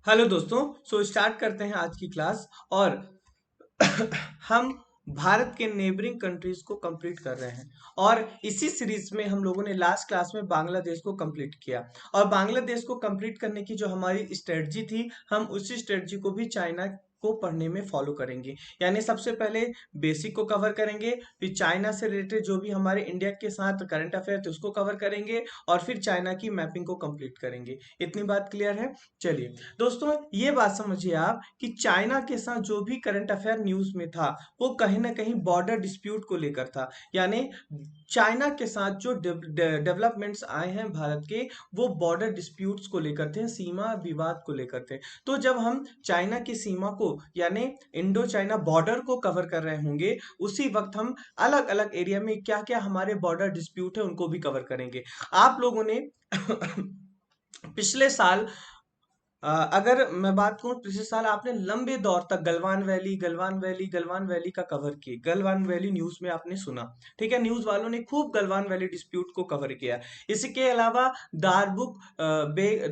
Hello दोस्तों। Start करते हैं आज की क्लास। और हम भारत के नेबरिंग कंट्रीज को कंप्लीट कर रहे हैं। और इसी सीरीज में हम लोगों ने लास्ट क्लास में बांग्लादेश को कंप्लीट किया। और बांग्लादेश को कंप्लीट करने की जो हमारी स्ट्रेटजी थी, हम उसी स्ट्रेटजी को भी चाइना को पढ़ने में फॉलो करेंगे। यानी सबसे पहले बेसिक को कवर करेंगे, फिर चाइना से रिलेटेड जो भी हमारे इंडिया के साथ करंट अफेयर थे उसको कवर करेंगे, और फिर चाइना की मैपिंग को कंप्लीट करेंगे। इतनी बात क्लियर है? चलिए दोस्तों, ये बात समझिए आप कि चाइना के साथ जो भी करंट अफेयर न्यूज में था, वो कहीं ना कहीं बॉर्डर डिस्प्यूट को लेकर था। यानी चाइना के साथ जो डेवलपमेंट्स आए हैं भारत के, वो बॉर्डर डिस्प्यूट्स को लेकर थे, सीमा विवाद को लेकर थे। तो जब हम चाइना की सीमा को यानी इंडो चाइना बॉर्डर को कवर कर रहे होंगे, उसी वक्त हम अलग अलग एरिया में क्या क्या हमारे बॉर्डर डिस्प्यूट है उनको भी कवर करेंगे। आप लोगों ने पिछले साल, अगर मैं बात करूं, पिछले साल आपने लंबे दौर तक गलवान वैली का कवर किए। गलवान वैली न्यूज में आपने सुना, ठीक है? न्यूज वालों ने खूब गलवान वैली डिस्प्यूट को कवर किया। इसके अलावा दारबुक बेग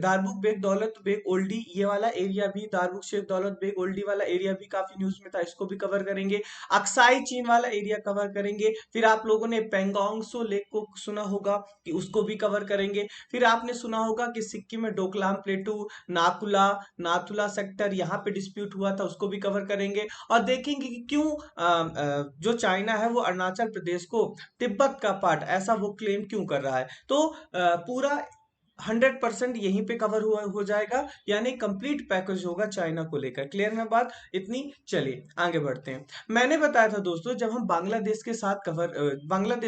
दौलत बेग ओल्डी, ये वाला एरिया भी, दारबुक शेख दौलत बेग ओल्डी वाला एरिया भी काफी न्यूज में था, इसको भी कवर करेंगे। अक्साई चीन वाला एरिया कवर करेंगे। फिर आप लोगों ने पेंगोंग सो लेक को सुना होगा कि उसको भी कवर करेंगे। फिर आपने सुना होगा कि सिक्किम में डोकलाम प्लेटू, नाथुला नाथुला सेक्टर, यहाँ पे डिस्प्यूट हुआ था, उसको भी कवर करेंगे। और देखेंगे कि क्यों जो चाइना है वो अरुणाचल प्रदेश को तिब्बत का पार्ट ऐसा वो क्लेम क्यों कर रहा है। तो पूरा 100% यहीं पे कवर हुआ हो जाएगा, यानी कंप्लीट पैकेज होगा चाइना को लेकर। क्लियर है बात इतनी? चलिए आगे बढ़ते हैं। मैंने बताया था दोस्तों, जब हम बांग्लादेश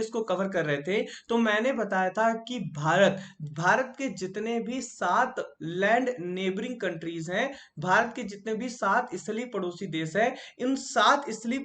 को कवर कर रहे थे, तो मैंने बताया था कि भारत के जितने भी 7 लैंड नेबरिंग कंट्रीज हैं, भारत के जितने भी 7 स्थलीय पड़ोसी देश हैं, इन 7 स्थलीय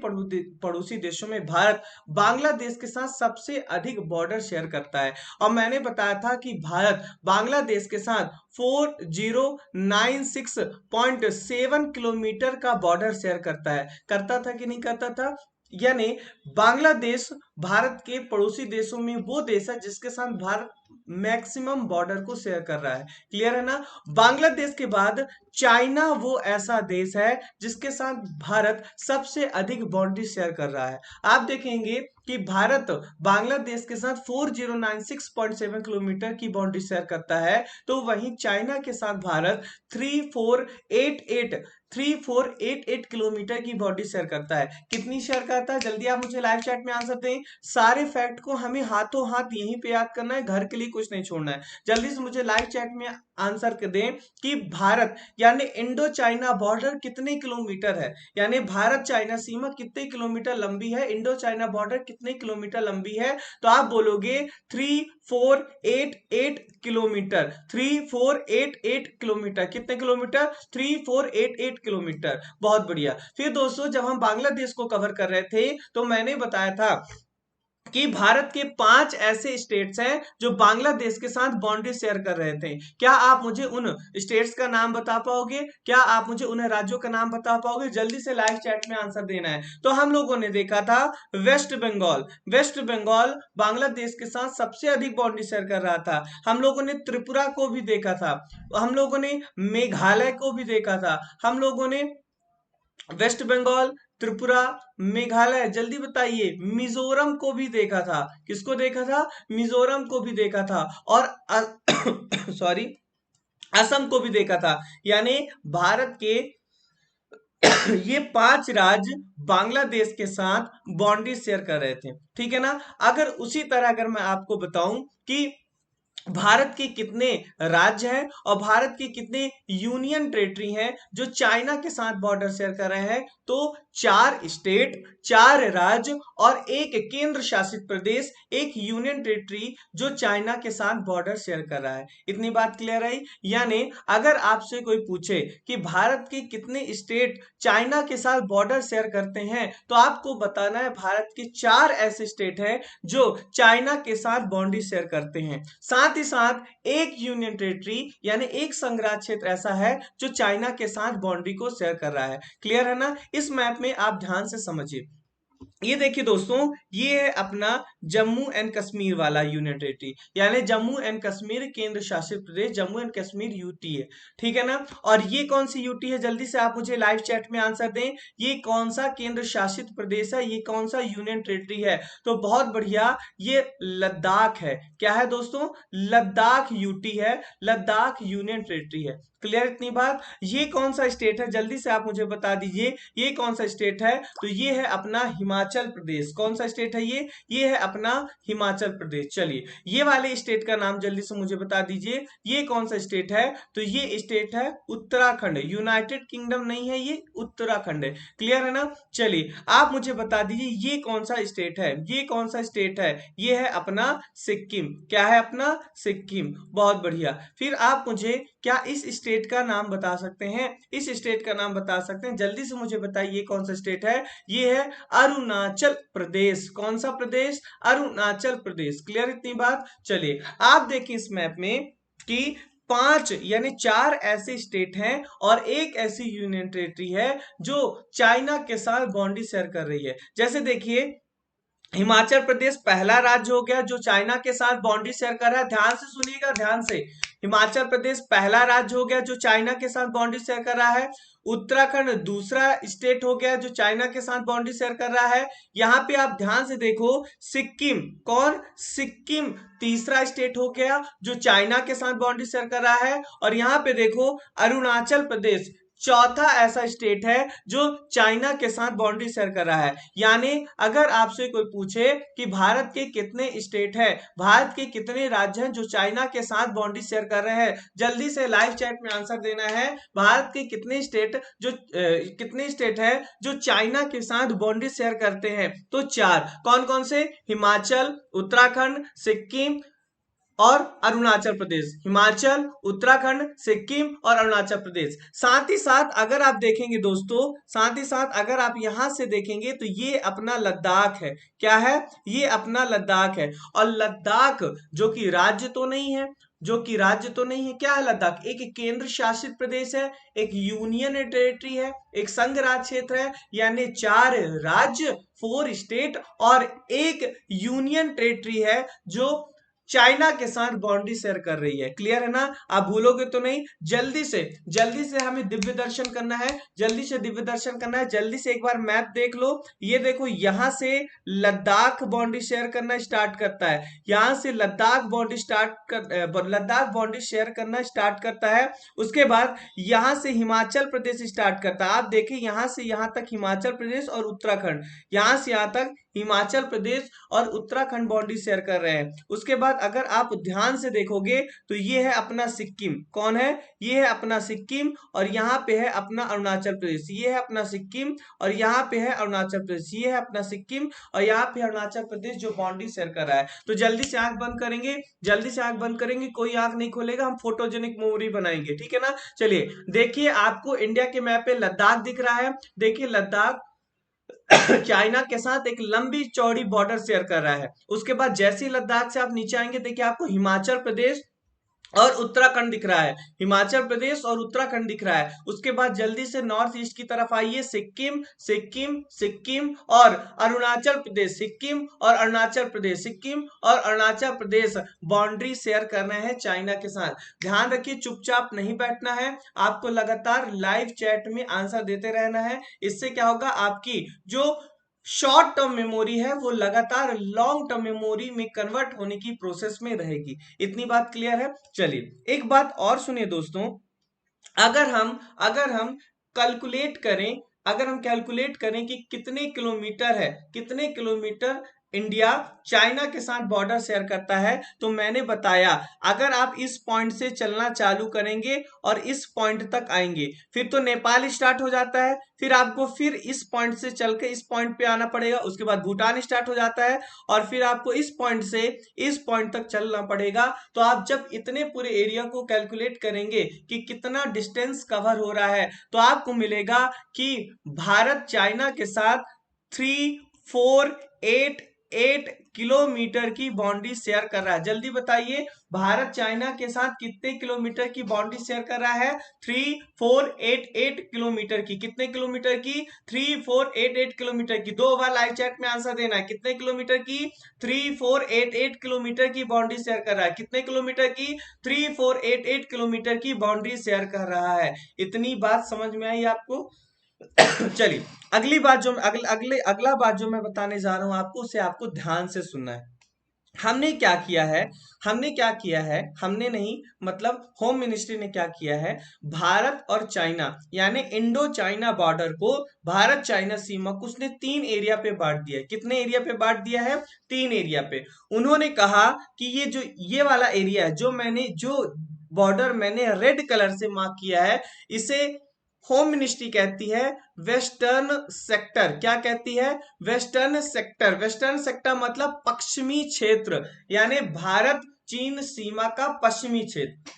पड़ोसी देशों में भारत बांग्लादेश के साथ सबसे अधिक बॉर्डर शेयर करता है। और मैंने बताया था कि भारत बांग्लादेश के साथ 4096.7 किलोमीटर का बॉर्डर शेयर करता था कि नहीं करता था? यानी बांग्लादेश भारत के पड़ोसी देशों में वो देश है जिसके साथ भारत मैक्सिमम बॉर्डर को शेयर कर रहा है। क्लियर है ना? बांग्लादेश के बाद चाइना वो ऐसा देश है जिसके साथ भारत सबसे अधिक बाउंड्री शेयर कर रहा है। आप देखेंगे कि भारत बांग्लादेश के साथ 4096.7 किलोमीटर की बाउंड्री शेयर करता है, तो वहीं चाइना के साथ भारत 3488 3488 किलोमीटर की बाउंड्री शेयर करता है। कितनी शेयर करता है? जल्दी आप मुझे लाइव चैट में आंसर दें। सारे फैक्ट को हमें हाथों हाथ यहीं पे याद करना है, घर के लिए कुछ नहीं छोड़ना है। जल्दी से मुझे लाइव चैट में आंसर कर दें कि भारत यानी इंडो चाइना बॉर्डर कितने किलोमीटर है, यानी भारत चाइना सीमा कितने किलोमीटर लंबी है, इंडो चाइना बॉर्डर कितने किलोमीटर लंबी है? तो आप बोलोगे 3488 किलोमीटर। 3488 कितने किलोमीटर? 3488 किलोमीटर। बहुत बढ़िया। फिर दोस्तों, जब हम बांग्लादेश को कवर कर रहे थे, तो मैंने बताया था कि भारत के 5 ऐसे स्टेट्स हैं जो बांग्लादेश के साथ बाउंड्री शेयर कर रहे थे। क्या आप मुझे उन स्टेट्स का नाम बता पाओगे? क्या आप मुझे उन राज्यों का नाम बता पाओगे? जल्दी से लाइव चैट में आंसर देना है। तो हम लोगों ने देखा था वेस्ट बंगाल बांग्लादेश के साथ सबसे अधिक बाउंड्री शेयर कर रहा था। हम लोगों ने त्रिपुरा को भी देखा था, हम लोगों ने मेघालय को भी देखा था, हम लोगों ने वेस्ट बंगाल, त्रिपुरा, मेघालय, जल्दी बताइए, मिजोरम को भी देखा था। किसको देखा था? मिजोरम को भी देखा था। और सॉरी, असम को भी देखा था। यानी भारत के ये 5 राज्य बांग्लादेश के साथ बाउंड्री शेयर कर रहे थे। ठीक है ना? अगर उसी तरह अगर मैं आपको बताऊं कि भारत के कितने राज्य हैं और भारत के कितने यूनियन टेरिटरी हैं जो चाइना के साथ बॉर्डर शेयर कर रहे हैं, तो 4 स्टेट, 4 राज्य और एक केंद्र शासित प्रदेश, एक यूनियन टेरिटरी जो चाइना के साथ बॉर्डर शेयर कर रहा है। इतनी बात क्लियर है? यानी अगर आपसे कोई पूछे कि भारत के कितने स्टेट चाइना के साथ बॉर्डर शेयर करते हैं, तो आपको बताना है भारत के 4 ऐसे स्टेट हैं जो चाइना के साथ बाउंड्री शेयर करते हैं। साथ ही साथ एक यूनियन टेरिटरी यानी एक संग्रह क्षेत्र ऐसा है जो चाइना के साथ बाउंड्री को शेयर कर रहा है। क्लियर है ना? इस मैप में आप ध्यान से समझिए। ये देखिए दोस्तों, ये है अपना जम्मू एंड कश्मीर वाला यूनियन टेरिटरी, यानी जम्मू एंड कश्मीर केंद्र शासित प्रदेश, जम्मू एंड कश्मीर यूटी है, ठीक है ना। और ये कौन सी यूटी है, जल्दी से आप मुझे लाइव चैट में आंसर दें, ये कौन सा केंद्र शासित प्रदेश है, ये कौन सा यूनियन टेरिटरी है। तो बहुत बढ़िया, ये लद्दाख है। क्या है दोस्तों, लद्दाख यूटी है, लद्दाख यूनियन टेरिटरी है। क्लियर इतनी बात। ये कौन सा स्टेट है, जल्दी से आप मुझे बता दीजिए, ये कौन सा स्टेट है। तो ये है अपना हिमाचल प्रदेश। कौन सा स्टेट है ये है अपना हिमाचल प्रदेश। चलिए, ये वाले स्टेट का नाम जल्दी से मुझे बता दीजिए, ये कौन सा स्टेट है। तो ये स्टेट है उत्तराखंड, यूनाइटेड किंगडम नहीं है, ये उत्तराखंड है। क्लियर है ना। चलिए, आप मुझे बता दीजिए, ये कौन सा स्टेट है, ये कौन सा स्टेट है। ये है अपना सिक्किम। क्या है अपना सिक्किम। बहुत बढ़िया। फिर आप मुझे क्या इस स्टेट का नाम बता सकते हैं, इस स्टेट का नाम बता सकते हैं, जल्दी से मुझे बताइए कौन सा स्टेट है। ये है अरुणाचल प्रदेश। कौन सा प्रदेश, अरुणाचल प्रदेश। क्लियर इतनी बात। चलिए, आप देखिए इस मैप में कि 5 यानी 4 ऐसे स्टेट हैं और एक ऐसी यूनियन टेरिटरी है जो चाइना के साथ बाउंड्री शेयर कर रही है। जैसे देखिए, हिमाचल प्रदेश पहला राज्य हो गया जो चाइना के साथ बाउंड्री शेयर कर रहा है। ध्यान से सुनिएगा, ध्यान से। हिमाचल प्रदेश पहला राज्य हो गया जो चाइना के साथ बाउंड्री शेयर कर रहा है। उत्तराखंड दूसरा स्टेट हो गया जो चाइना के साथ बाउंड्री शेयर कर रहा है। यहाँ पे आप ध्यान से देखो, सिक्किम, कौन, सिक्किम तीसरा स्टेट हो गया जो चाइना के साथ बाउंड्री शेयर कर रहा है। और यहाँ पे देखो, अरुणाचल प्रदेश चौथा ऐसा स्टेट है जो चाइना के साथ बाउंड्री शेयर कर रहा है। यानी अगर आपसे कोई पूछे कि भारत के कितने स्टेट हैं, भारत के कितने राज्य हैं जो चाइना के साथ बाउंड्री शेयर कर रहे हैं, जल्दी से लाइव चैट में आंसर देना है। भारत के कितने स्टेट जो कितने स्टेट है जो चाइना के साथ बाउंड्री शेयर करते हैं। तो 4। कौन कौन से, हिमाचल, उत्तराखंड, सिक्किम और अरुणाचल प्रदेश। हिमाचल, उत्तराखंड, सिक्किम और अरुणाचल प्रदेश। साथ ही साथ अगर आप देखेंगे दोस्तों, साथ ही साथ अगर आप यहां से देखेंगे तो ये अपना लद्दाख है। क्या है, ये अपना लद्दाख है। और लद्दाख जो कि राज्य तो नहीं है, जो कि राज्य तो नहीं है, क्या है लद्दाख, एक केंद्र शासित प्रदेश है, एक यूनियन टेरिटरी है, एक संघ राज क्षेत्र है। यानी 4 राज्य, 4 स्टेट और एक यूनियन टेरिटरी है जो चाइना के साथ बाउंड्री शेयर कर रही है। क्लियर है ना, आप भूलोगे तो नहीं। जल्दी से हमें दिव्य दर्शन करना है, जल्दी से दिव्य दर्शन करना है। जल्दी से एक बार मैप देख लो, ये देखो, यहां से लद्दाख बाउंड्री शेयर करना स्टार्ट करता है, यहां से लद्दाख लद्दाख बाउंड्री शेयर करना स्टार्ट करता है। उसके बाद यहां से हिमाचल प्रदेश स्टार्ट करता है। आप देखिए, यहां से यहां तक हिमाचल प्रदेश और उत्तराखंड, यहां से यहां तक हिमाचल प्रदेश और उत्तराखंड बाउंड्री शेयर कर रहे हैं। उसके बाद अगर आप ध्यान से देखोगे तो ये है अपना सिक्किम। कौन है, ये है अपना सिक्किम। और यहाँ पे है अपना अरुणाचल प्रदेश, ये है अपना सिक्किम। और यहाँ पे है अरुणाचल प्रदेश, ये है अपना सिक्किम। और यहाँ पे अरुणाचल प्रदेश जो बाउंड्री शेयर कर रहा है। तो जल्दी से आंख बंद करेंगे, जल्दी से आंख बंद करेंगे, कोई आंख नहीं खोलेगा, हम फोटोजेनिक मेमोरी बनाएंगे, ठीक है ना। चलिए, देखिए आपको इंडिया के मैप पे लद्दाख दिख रहा है। देखिए, लद्दाख चाइना के साथ एक लंबी चौड़ी बॉर्डर शेयर कर रहा है। उसके बाद जैसे ही लद्दाख से आप नीचे आएंगे, देखिए आपको हिमाचल प्रदेश और उत्तराखंड दिख रहा है, हिमाचल प्रदेश और उत्तराखंड दिख रहा है। उसके बाद जल्दी से नॉर्थ ईस्ट की तरफ आइए, सिक्किम, सिक्किम, सिक्किम और अरुणाचल प्रदेश, सिक्किम और अरुणाचल प्रदेश, सिक्किम और अरुणाचल प्रदेश बाउंड्री शेयर कर रहे हैं चाइना के साथ। ध्यान रखिए, चुपचाप नहीं बैठना है, आपको लगातार लाइव चैट में आंसर देते रहना है। इससे क्या होगा, आपकी जो शॉर्ट टर्म मेमोरी है वो लगातार लॉन्ग टर्म मेमोरी में कन्वर्ट होने की प्रोसेस में रहेगी। इतनी बात क्लियर है। चलिए, एक बात और सुनिए दोस्तों, अगर हम कैलकुलेट करें, अगर हम कैलकुलेट करें कि कितने किलोमीटर है, कितने किलोमीटर इंडिया चाइना के साथ बॉर्डर शेयर करता है, तो मैंने बताया अगर आप इस पॉइंट से चलना चालू करेंगे और इस पॉइंट तक आएंगे, फिर तो नेपाल स्टार्ट हो जाता है, फिर आपको फिर इस पॉइंट से चल के इस पॉइंट पे आना पड़ेगा, उसके बाद भूटान स्टार्ट हो जाता है और फिर आपको इस पॉइंट से इस पॉइंट तक चलना पड़ेगा। तो आप जब इतने पूरे एरिया को कैलकुलेट करेंगे कि कितना डिस्टेंस कवर हो रहा है, तो आपको मिलेगा कि भारत चाइना के साथ 3, 4, 8 किलोमीटर की बाउंड्री शेयर कर रहा है। जल्दी बताइए, भारत चाइना के साथ कितने किलोमीटर की बाउंड्री शेयर कर रहा है? 3488 किलोमीटर की। कितने किलोमीटर की? 3488 किलोमीटर की। 2 बार लाइव चैट में आंसर देना है। कितने किलोमीटर की? 3488 किलोमीटर की बाउंड्री शेयर कर रहा है। कितने किलोमीटर की? 3488 किलोमीटर की बाउंड्री शेयर कर रहा है। इतनी बात समझ में आई आपको? चलिए, अगली बात जो अगला बात जो मैं बताने जा रहा हूं आपको, उसे आपको ध्यान से सुनना है। हमने क्या किया है? हमने नहीं, मतलब होम मिनिस्ट्री ने क्या किया है? भारत और चाइना यानी इंडो चाइना बॉर्डर को, भारत चाइना सीमा को उसने 3 एरिया पे बांट दिया है। कितने एरिया पे बांट दिया है? 3 एरिया पे। उन्होंने कहा कि ये वाला एरिया है, जो बॉर्डर मैंने रेड कलर से मार्क किया है, इसे होम मिनिस्ट्री कहती है वेस्टर्न सेक्टर। क्या कहती है? Western sector. वेस्टर्न सेक्टर मतलब पश्चिमी क्षेत्र, यानी भारत चीन सीमा का पश्चिमी क्षेत्र।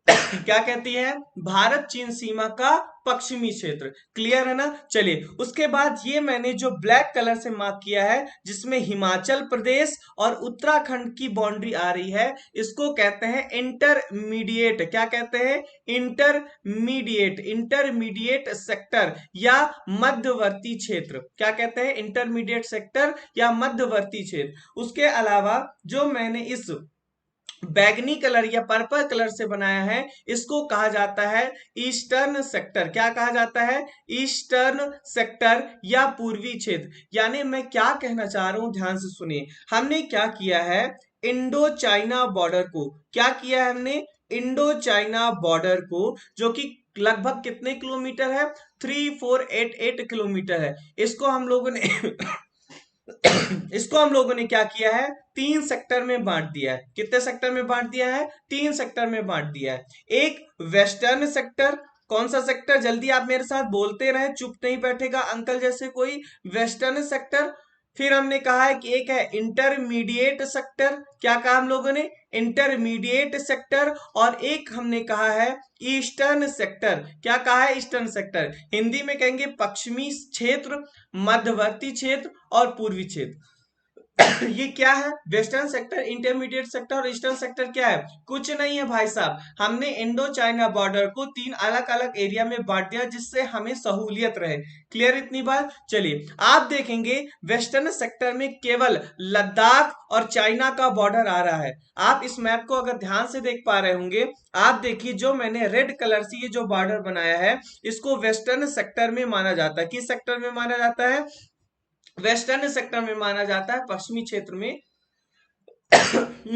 क्या कहती है? भारत चीन सीमा का पश्चिमी क्षेत्र। क्लियर है ना? चलिए, उसके बाद ये मैंने जो ब्लैक कलर से मार्क किया है, जिसमें हिमाचल प्रदेश और उत्तराखंड की बाउंड्री आ रही है, इसको कहते हैं इंटरमीडिएट। क्या कहते हैं? इंटरमीडिएट सेक्टर या मध्यवर्ती क्षेत्र। क्या कहते हैं? इंटरमीडिएट सेक्टर या मध्यवर्ती क्षेत्र। उसके अलावा जो मैंने इस बैगनी कलर या पर्पल कलर से बनाया है, इसको कहा जाता है ईस्टर्न सेक्टर। क्या कहा जाता है? ईस्टर्न सेक्टर या पूर्वी क्षेत्र। यानी मैं क्या कहना चाह रहा हूं, ध्यान से सुनिए। हमने क्या किया है? इंडो चाइना बॉर्डर को क्या किया है? हमने इंडो चाइना बॉर्डर को, जो कि लगभग कितने किलोमीटर है? 3488 किलोमीटर है। इसको हम लोगों ने क्या किया है? 3 सेक्टर में बांट दिया है। कितने सेक्टर में बांट दिया है? 3 सेक्टर में बांट दिया है। एक वेस्टर्न सेक्टर। कौन सा सेक्टर? जल्दी आप मेरे साथ बोलते रहे, चुप नहीं बैठेगा अंकल जैसे कोई। Western sector. फिर हमने कहा है कि एक है इंटरमीडिएट सेक्टर। क्या कहा हम लोगों ने? Intermediate sector. और एक हमने कहा है ईस्टर्न सेक्टर। क्या कहा है? Eastern sector. हिंदी में कहेंगे पश्चिमी क्षेत्र, मध्यवर्ती क्षेत्र और पूर्वी क्षेत्र। ये क्या है? वेस्टर्न सेक्टर, इंटरमीडिएट सेक्टर और ईस्टर्न सेक्टर क्या है? कुछ नहीं है भाई साहब, हमने इंडो चाइना बॉर्डर को 3 अलग अलग एरिया में बांट दिया, जिससे हमें सहूलियत रहे। क्लियर इतनी बात? चलिए, आप देखेंगे वेस्टर्न सेक्टर में केवल लद्दाख और चाइना का बॉर्डर आ रहा है। आप इस मैप को अगर ध्यान से देख पा रहे होंगे, आप देखिए जो मैंने रेड कलर से ये जो बॉर्डर बनाया है, इसको वेस्टर्न सेक्टर में माना जाता है। किस सेक्टर में माना जाता है? वेस्टर्न सेक्टर में माना जाता है, पश्चिमी क्षेत्र में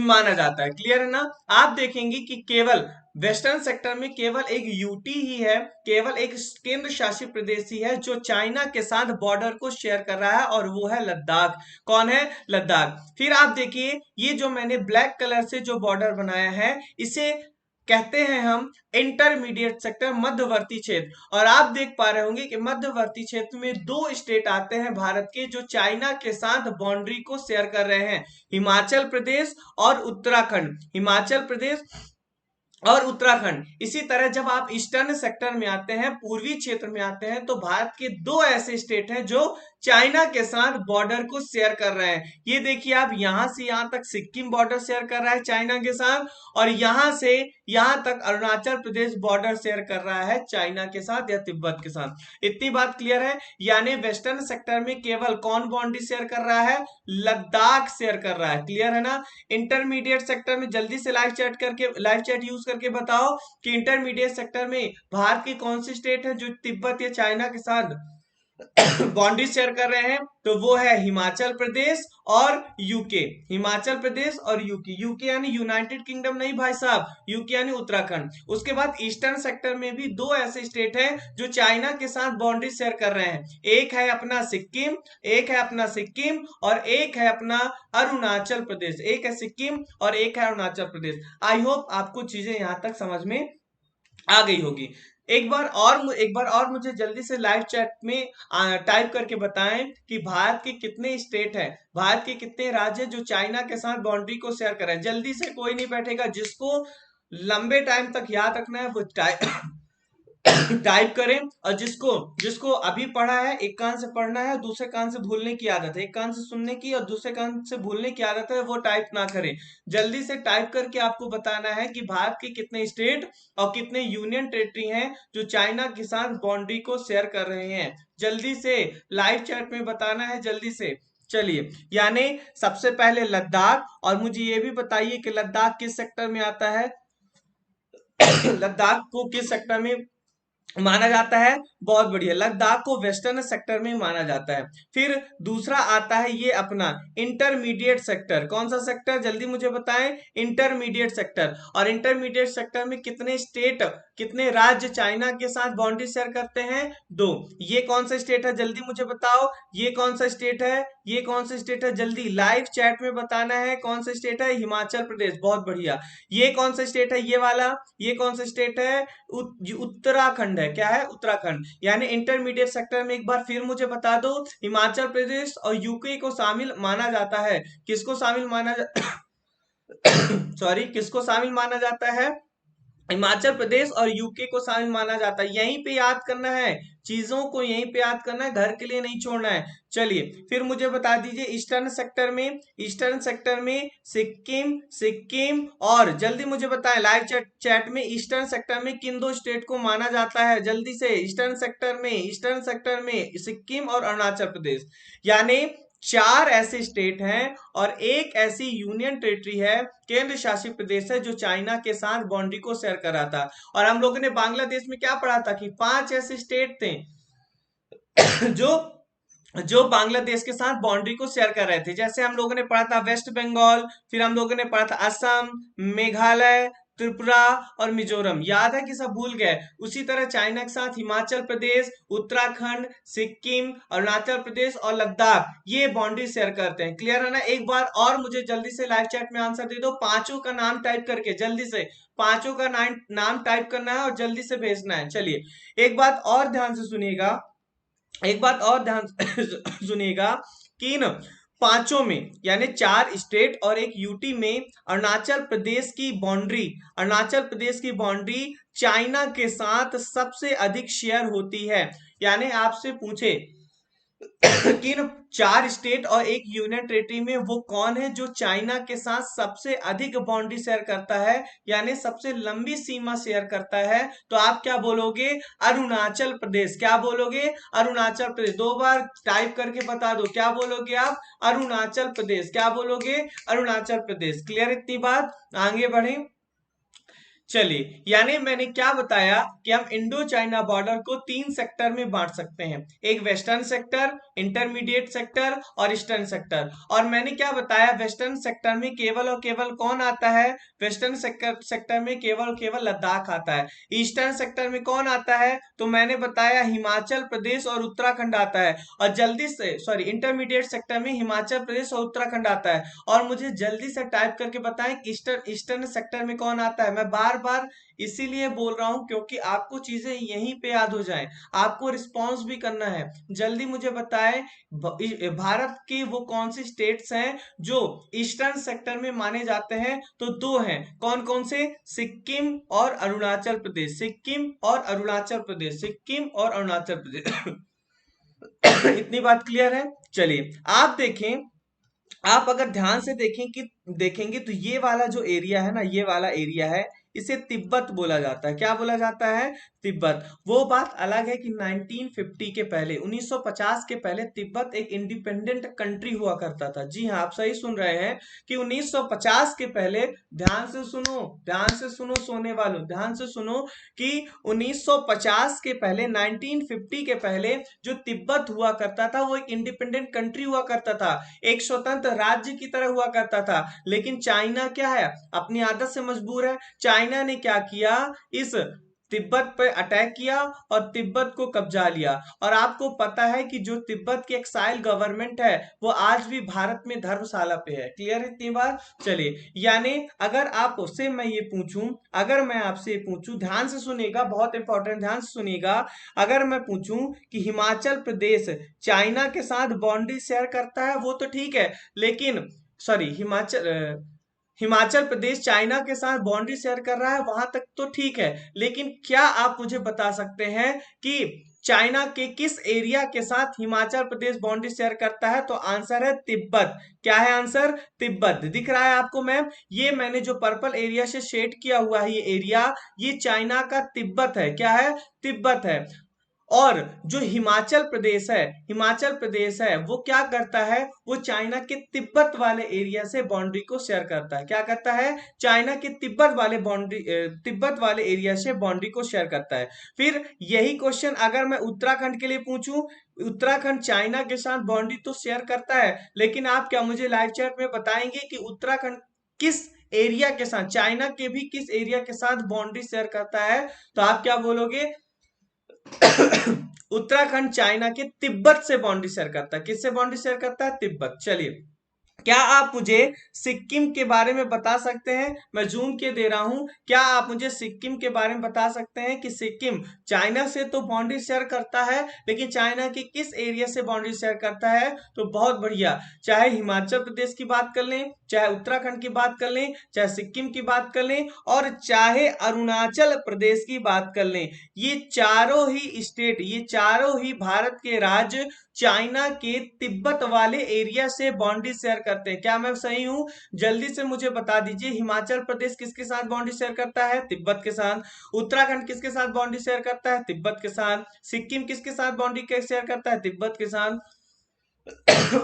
माना जाता है। क्लियर है ना? आप देखेंगे कि केवल वेस्टर्न सेक्टर में केवल एक यूटी ही है, केवल एक केंद्र शासित प्रदेश ही है जो चाइना के साथ बॉर्डर को शेयर कर रहा है, और वो है लद्दाख। कौन है? लद्दाख। फिर आप देखिए, ये जो मैंने ब्लैक कलर से जो बॉर्डर बनाया है, इसे कहते हैं हम इंटरमीडिएट सेक्टर, मध्यवर्ती क्षेत्र। और आप देख पा रहे होंगे कि मध्यवर्ती क्षेत्र में 2 स्टेट आते हैं भारत के, जो चाइना के साथ बाउंड्री को शेयर कर रहे हैं, हिमाचल प्रदेश और उत्तराखंड। हिमाचल प्रदेश और उत्तराखंड। इसी तरह जब आप ईस्टर्न सेक्टर में आते हैं, पूर्वी क्षेत्र में आते हैं, तो भारत के 2 ऐसे स्टेट हैं जो चाइना के साथ बॉर्डर को शेयर कर रहे हैं। ये देखिए, आप यहां से यहां तक सिक्किम बॉर्डर शेयर कर रहा है चाइना के साथ, और यहां से यहां तक अरुणाचल प्रदेश बॉर्डर शेयर कर रहा है चाइना के साथ या तिब्बत के साथ। इतनी बात क्लियर है? यानी वेस्टर्न सेक्टर में केवल कौन बाउंड्री शेयर कर रहा है? लद्दाख शेयर कर रहा है। क्लियर है ना? इंटरमीडिएट सेक्टर में जल्दी से लाइव चैट यूज करके बताओ कि इंटरमीडिएट सेक्टर में भारत की कौन सी स्टेट है जो तिब्बत या चाइना के साथ बाउंड्री शेयर कर रहे हैं? तो वो है हिमाचल प्रदेश और यूके। हिमाचल प्रदेश और यूके। यूके यानी यूनाइटेड किंगडम नहीं भाई साहब, यूके यानी उत्तराखंड। उसके बाद ईस्टर्न सेक्टर में भी 2 ऐसे स्टेट हैं जो चाइना के साथ बाउंड्री शेयर कर रहे हैं। एक है अपना सिक्किम और एक है अपना अरुणाचल प्रदेश। एक है सिक्किम और एक है अरुणाचल प्रदेश। आई होप आपको चीजें यहां तक समझ में आ गई होगी। एक बार और मुझे जल्दी से लाइव चैट में टाइप करके बताएं कि भारत के कितने स्टेट हैं, भारत के कितने राज्य जो चाइना के साथ बाउंड्री को शेयर कर रहे हैं। जल्दी से, कोई नहीं बैठेगा। जिसको लंबे टाइम तक याद रखना है वो टाइप टाइप करें, और जिसको जिसको अभी पढ़ा है एक कान से पढ़ना है, दूसरे कान से भूलने की आदत है, एक कान से सुनने की और दूसरे कान से भूलने की आदत है, वो टाइप ना करें। जल्दी से टाइप करके आपको बताना है कि भारत के कितने स्टेट और कितने यूनियन टेरिटरी हैं जो चाइना के साथ बाउंड्री को शेयर कर रहे हैं। जल्दी से लाइव चैट में बताना है, जल्दी से। चलिए, यानी सबसे पहले लद्दाख, और मुझे ये भी बताइए कि लद्दाख किस सेक्टर में आता है। लद्दाख को किस सेक्टर में माना जाता है? बहुत बढ़िया, लद्दाख को वेस्टर्न सेक्टर में माना जाता है। फिर दूसरा आता है ये अपना इंटरमीडिएट सेक्टर। कौन सा सेक्टर, जल्दी मुझे बताएं? Intermediate sector. और इंटरमीडिएट सेक्टर में कितने स्टेट, कितने राज्य चाइना के साथ बाउंड्री शेयर करते हैं? 2। ये कौन सा स्टेट है, जल्दी मुझे बताओ, ये कौन सा स्टेट है? ये कौन सा स्टेट है? जल्दी लाइव चैट में बताना है कौन सा स्टेट है। हिमाचल प्रदेश, बहुत बढ़िया। ये कौन सा स्टेट है, ये वाला? ये कौन सा स्टेट है? उत्तराखंड है। क्या है? उत्तराखंड। यानी इंटरमीडिएट सेक्टर में एक बार फिर मुझे बता दो, हिमाचल प्रदेश और यूके को शामिल माना जाता है। किसको शामिल माना सॉरी, किसको शामिल माना जाता है? हिमाचल प्रदेश और यूके को शामिल माना जाता है। यहीं पे याद करना है, चीजों को यहीं पे याद करना है, घर के लिए नहीं छोड़ना है। चलिए, फिर मुझे बता दीजिए ईस्टर्न सेक्टर में, ईस्टर्न सेक्टर में सिक्किम, सिक्किम, और जल्दी मुझे बताएं लाइव चैट में ईस्टर्न सेक्टर में किन 2 स्टेट को माना जाता है? जल्दी से, ईस्टर्न सेक्टर में, ईस्टर्न सेक्टर में सिक्किम और अरुणाचल प्रदेश। यानी 4 ऐसे स्टेट हैं और एक ऐसी यूनियन टेरिटरी है, केंद्र शासित प्रदेश है, जो चाइना के साथ बाउंड्री को शेयर कर रहा था। और हम लोगों ने बांग्लादेश में क्या पढ़ा था कि 5 ऐसे स्टेट थे जो जो बांग्लादेश के साथ बाउंड्री को शेयर कर रहे थे। जैसे हम लोगों ने पढ़ा था वेस्ट बंगाल, फिर हम लोगों ने पढ़ा था असम, मेघालय, त्रिपुरा और मिजोरम। याद है कि सब भूल गए? उसी तरह चाइना के साथ हिमाचल प्रदेश, उत्तराखंड, सिक्किम, अरुणाचल प्रदेश और लद्दाख ये बाउंड्री शेयर करते हैं। क्लियर है ना? एक बार और मुझे जल्दी से लाइव चैट में आंसर दे दो, पांचों का नाम टाइप करके, जल्दी से पांचों का नाम टाइप करना है और जल्दी से भेजना है। चलिए, एक बात और ध्यान से सुनिएगा, एक बात और ध्यान सुनिएगा कि इन पांचों में, यानी 4 स्टेट और एक यूटी में, अरुणाचल प्रदेश की बाउंड्री, अरुणाचल प्रदेश की बाउंड्री चाइना के साथ सबसे अधिक शेयर होती है। यानी आपसे पूछे कि इन 4 स्टेट और एक यूनियन टेरिटरी में वो कौन है जो चाइना के साथ सबसे अधिक बाउंड्री शेयर करता है, यानी सबसे लंबी सीमा शेयर करता है, तो आप क्या बोलोगे? अरुणाचल प्रदेश। क्या बोलोगे? अरुणाचल प्रदेश। 2 बार टाइप करके बता दो, क्या बोलोगे आप? अरुणाचल प्रदेश। क्या बोलोगे? अरुणाचल प्रदेश। क्लियर इतनी बात? आगे बढ़े। चलिए, यानी मैंने क्या बताया कि हम इंडो चाइना बॉर्डर को 3 सेक्टर में बांट सकते हैं, एक वेस्टर्न सेक्टर, इंटरमीडिएट सेक्टर और ईस्टर्न सेक्टर। और मैंने क्या बताया, वेस्टर्न सेक्टर में केवल और केवल कौन आता है? वेस्टर्न सेक्टर में केवल और केवल लद्दाख आता है। ईस्टर्न सेक्टर में कौन आता है? तो मैंने बताया हिमाचल प्रदेश और उत्तराखंड आता है। और जल्दी से, सॉरी, इंटरमीडिएट सेक्टर में हिमाचल प्रदेश और उत्तराखंड आता है। और मुझे जल्दी से टाइप करके बताएं ईस्टर्न ईस्टर्न सेक्टर में कौन आता है। मैं बार बार इसीलिए बोल रहा हूं क्योंकि आपको चीजें यहीं पे याद हो जाएं, आपको रिस्पॉन्स भी करना है। जल्दी मुझे बताएं भारत की वो कौन सी स्टेट्स हैं जो ईस्टर्न सेक्टर में माने जाते हैं? तो 2 हैं। कौन कौन से? सिक्किम और अरुणाचल प्रदेश, सिक्किम और अरुणाचल प्रदेश, सिक्किम और अरुणाचल प्रदेश। इतनी बात क्लियर है? चलिए, आप देखें, आप अगर ध्यान से देखेंगे तो ये वाला जो एरिया है ना, ये वाला एरिया है, इसे तिब्बत बोला जाता है। क्या बोला जाता है? तिब्बत। वो बात अलग है कि 1950 के पहले, 1950 के पहले तिब्बत एक इंडिपेंडेंट कंट्री हुआ करता था। जी हाँ, आप सही सुन रहे हैं कि 1950 के पहले, ध्यान से सुनो, ध्यान से सुनो, सोने वालों ध्यान से सुनो, कि 1950 के पहले, 1950 के पहले जो तिब्बत हुआ करता था वो एक इंडिपेंडेंट कंट्री हुआ करता था, एक स्वतंत्र राज्य की तरह हुआ करता था। लेकिन चाइना क्या है, अपनी आदत से मजबूर है। चाइना ने क्या किया, इस तिब्बत पर अटैक किया और तिब्बत को कब्जा लिया। और आपको पता है कि जो तिब्बत की एक्साइल गवर्नमेंट है वो आज भी भारत में धर्मशाला पे है। क्लियर है इतनी बार? चलिए, यानी अगर आपसे मैं ये पूछूं, अगर मैं आपसे पूछूं, ध्यान से सुनिएगा, बहुत इंपॉर्टेंट, ध्यान से सुनिएगा, अगर मैं पूछूं कि हिमाचल प्रदेश चाइना के साथ बाउंड्री शेयर करता है, वो तो ठीक है, लेकिन सॉरी, हिमाचल प्रदेश चाइना के साथ बाउंड्री शेयर कर रहा है वहां तक तो ठीक है, लेकिन क्या आप मुझे बता सकते हैं कि चाइना के किस एरिया के साथ हिमाचल प्रदेश बाउंड्री शेयर करता है? तो आंसर है तिब्बत। क्या है आंसर? तिब्बत। दिख रहा है आपको मैम? ये मैंने जो पर्पल एरिया से शेड किया हुआ है ये एरिया, ये चाइना का तिब्बत है। क्या है? तिब्बत है। और जो हिमाचल प्रदेश है, हिमाचल प्रदेश है वो क्या करता है? वो चाइना के तिब्बत वाले एरिया से बाउंड्री को शेयर करता है। क्या करता है? चाइना के तिब्बत वाले बाउंड्री, तिब्बत वाले एरिया से बाउंड्री को शेयर करता है। फिर यही क्वेश्चन अगर मैं उत्तराखंड के लिए पूछूं, उत्तराखंड चाइना के साथ बाउंड्री तो शेयर करता है, लेकिन आप क्या मुझे लाइव चैट में बताएंगे कि उत्तराखंड किस एरिया के साथ, चाइना के भी किस एरिया के साथ बाउंड्री शेयर करता है? तो आप क्या बोलोगे? उत्तराखंड चाइना के तिब्बत से बाउंड्री शेयर करता है। किससे बाउंड्री शेयर करता है? तिब्बत। चलिए, क्या आप मुझे सिक्किम के बारे में बता सकते हैं? मैं जूम के दे रहा हूं। क्या आप मुझे सिक्किम के बारे में बता सकते हैं कि सिक्किम चाइना से तो बाउंड्री शेयर करता है, लेकिन चाइना के किस एरिया से बाउंड्री शेयर करता है? तो बहुत बढ़िया, चाहे हिमाचल प्रदेश की बात कर लें, चाहे उत्तराखंड की बात कर लें, चाहे सिक्किम की बात कर लें, और चाहे अरुणाचल प्रदेश की बात कर लें, ये चारों ही स्टेट, ये चारों ही भारत के राज्य चाइना के तिब्बत वाले एरिया से बाउंड्री शेयर करते हैं। क्या मैं सही हूं? जल्दी से मुझे बता दीजिए, हिमाचल प्रदेश किसके साथ बाउंड्री शेयर करता है? तिब्बत के साथ। उत्तराखंड किसके साथ बाउंड्री शेयर करता है? तिब्बत के साथ। सिक्किम किसके साथ बाउंड्री शेयर करता है? तिब्बत के साथ।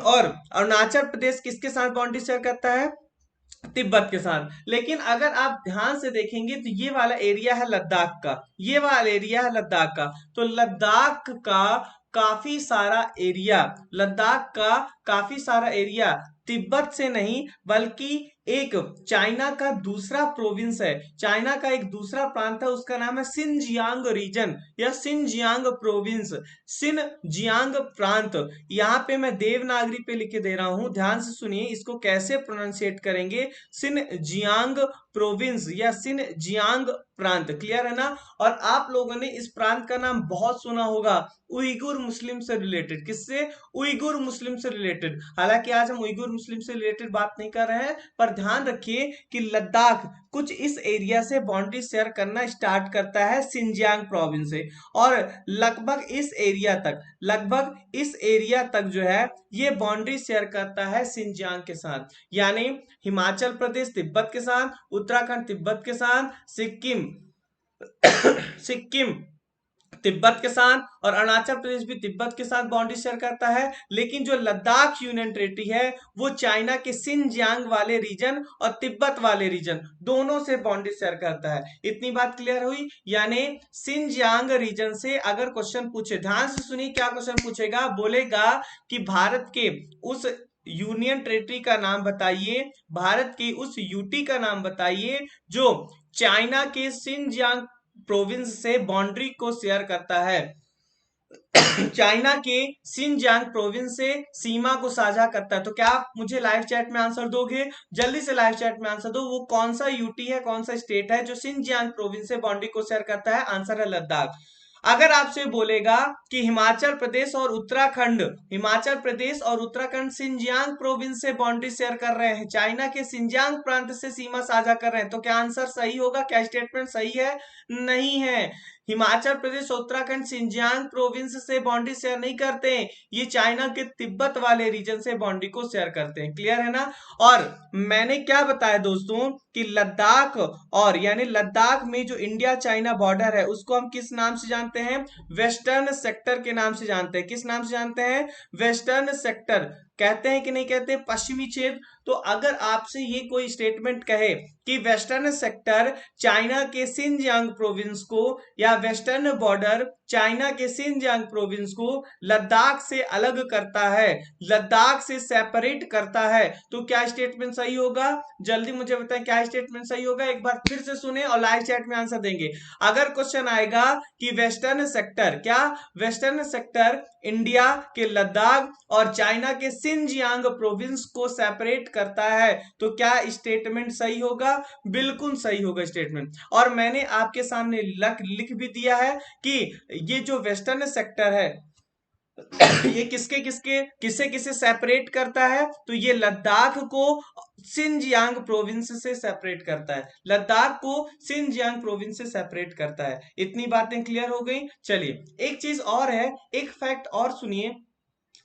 और अरुणाचल प्रदेश किसके साथ बाउंड्री शेयर करता है? तिब्बत के साथ। लेकिन अगर आप ध्यान से देखेंगे तो ये वाला एरिया है लद्दाख का, ये वाला एरिया है लद्दाख का। तो लद्दाख का काफी सारा एरिया, लद्दाख का काफी सारा एरिया तिब्बत से नहीं बल्कि एक चाइना का दूसरा प्रोविंस है, चाइना का एक दूसरा प्रांत है, उसका नाम है सिनजियांग रीजन या सिनजियांग प्रोविंस, सिनजियांग प्रांत। यहाँ पे मैं देवनागरी पे लिख के दे रहा हूं, ध्यान से सुनिए इसको कैसे प्रोनाउंसिएट करेंगे। सिनजियांग प्रोविंस या सिनजियांग प्रांत। क्लियर है ना? और आप लोगों ने इस प्रांत का नाम बहुत सुना होगा, उइगुर मुस्लिम से रिलेटेड। किससे? उइगुर मुस्लिम से रिलेटेड। हालांकि आज हम उइगुर मुस्लिम से रिलेटेड बात नहीं कर रहे हैं, पर ध्यान रखिए कि लद्दाख कुछ इस एरिया से बाउंड्री शेयर करना स्टार्ट करता है सिंजियांग प्रोविंस से, और लगभग इस एरिया तक, लगभग इस एरिया तक जो है ये बाउंड्री शेयर करता है सिंजियांग के साथ। यानी हिमाचल प्रदेश तिब्बत के साथ, उत्तराखंड तिब्बत के साथ, सिक्किम सिक्किम तिब्बत के साथ, और अरुणाचल प्रदेश भी तिब्बत के साथ बाउंड्री शेयर करता है। लेकिन जो लद्दाख यूनियन टेरिटरी है वो चाइना के सिनजियांग वाले रीजन और तिब्बत वाले रीजन दोनों से बाउंड्री शेयर करता है। इतनी बात क्लियर हुई? यानी सिनजियांग रीजन से अगर क्वेश्चन पूछे, ध्यान से सुनिए क्या क्वेश्चन पूछेगा, बोलेगा कि भारत के उस यूनियन टेरिटरी का नाम बताइए, भारत की उस यूटी का नाम बताइए जो चाइना के सिनजियांग प्रोविंस से बाउंड्री को शेयर करता है, चाइना के सिनजियांग प्रोविंस से सीमा को साझा करता है। तो क्या आप मुझे लाइव चैट में आंसर दोगे? जल्दी से लाइव चैट में आंसर दो, वो कौन सा यूटी है, कौन सा स्टेट है जो सिनजियांग प्रोविंस से बाउंड्री को शेयर करता है? आंसर है लद्दाख। अगर आपसे बोलेगा कि हिमाचल प्रदेश और उत्तराखंड, हिमाचल प्रदेश और उत्तराखंड सिनजियांग प्रोविंस से बाउंड्री शेयर कर रहे हैं, चाइना के सिनजियांग प्रांत से सीमा साझा कर रहे हैं, तो क्या आंसर सही होगा? क्या स्टेटमेंट सही है? नहीं है। हिमाचल प्रदेश और उत्तराखंड सिंजियांग प्रोविंस से बाउंड्री शेयर नहीं करते, ये चाइना के तिब्बत वाले रीजन से बाउंड्री को शेयर करते हैं। क्लियर है ना? और मैंने क्या बताया दोस्तों कि लद्दाख, और यानी लद्दाख में जो इंडिया चाइना बॉर्डर है उसको हम किस नाम से जानते हैं? वेस्टर्न सेक्टर के नाम से जानते हैं। किस नाम से जानते हैं? Western sector. कहते हैं कि नहीं कहते? पश्चिमी क्षेत्र। तो अगर आपसे ये कोई स्टेटमेंट कहे कि वेस्टर्न सेक्टर चाइना के सिनजियांग प्रोविंस को, या वेस्टर्न बॉर्डर चाइना के सिनजियांग प्रोविंस को लद्दाख से अलग करता है, लद्दाख से सेपरेट करता है, तो क्या स्टेटमेंट सही होगा? जल्दी मुझे बताएं क्या स्टेटमेंट सही होगा, एक बार फिर से सुने और लाइव चैट में आंसर देंगे। अगर क्वेश्चन आएगा कि वेस्टर्न सेक्टर, क्या वेस्टर्न सेक्टर इंडिया के लद्दाख और चाइना के सिनजियांग प्रोविंस को सेपरेट करता है, तो क्या स्टेटमेंट सही होगा? बिल्कुल सही होगा स्टेटमेंट। और मैंने आपके सामने लिख भी दिया है कि ये जो वेस्टर्न सेक्टर है, ये किसे किसे सेपरेट करता है? तो ये लद्दाख को सिनजियांग प्रोविंस से सेपरेट करता है, लद्दाख को सिनजियांग प्रोविंस से सेपरेट करता है। इतनी बातें क्लियर हो गई। चलिए एक चीज और है, एक फैक्ट और सुनिए।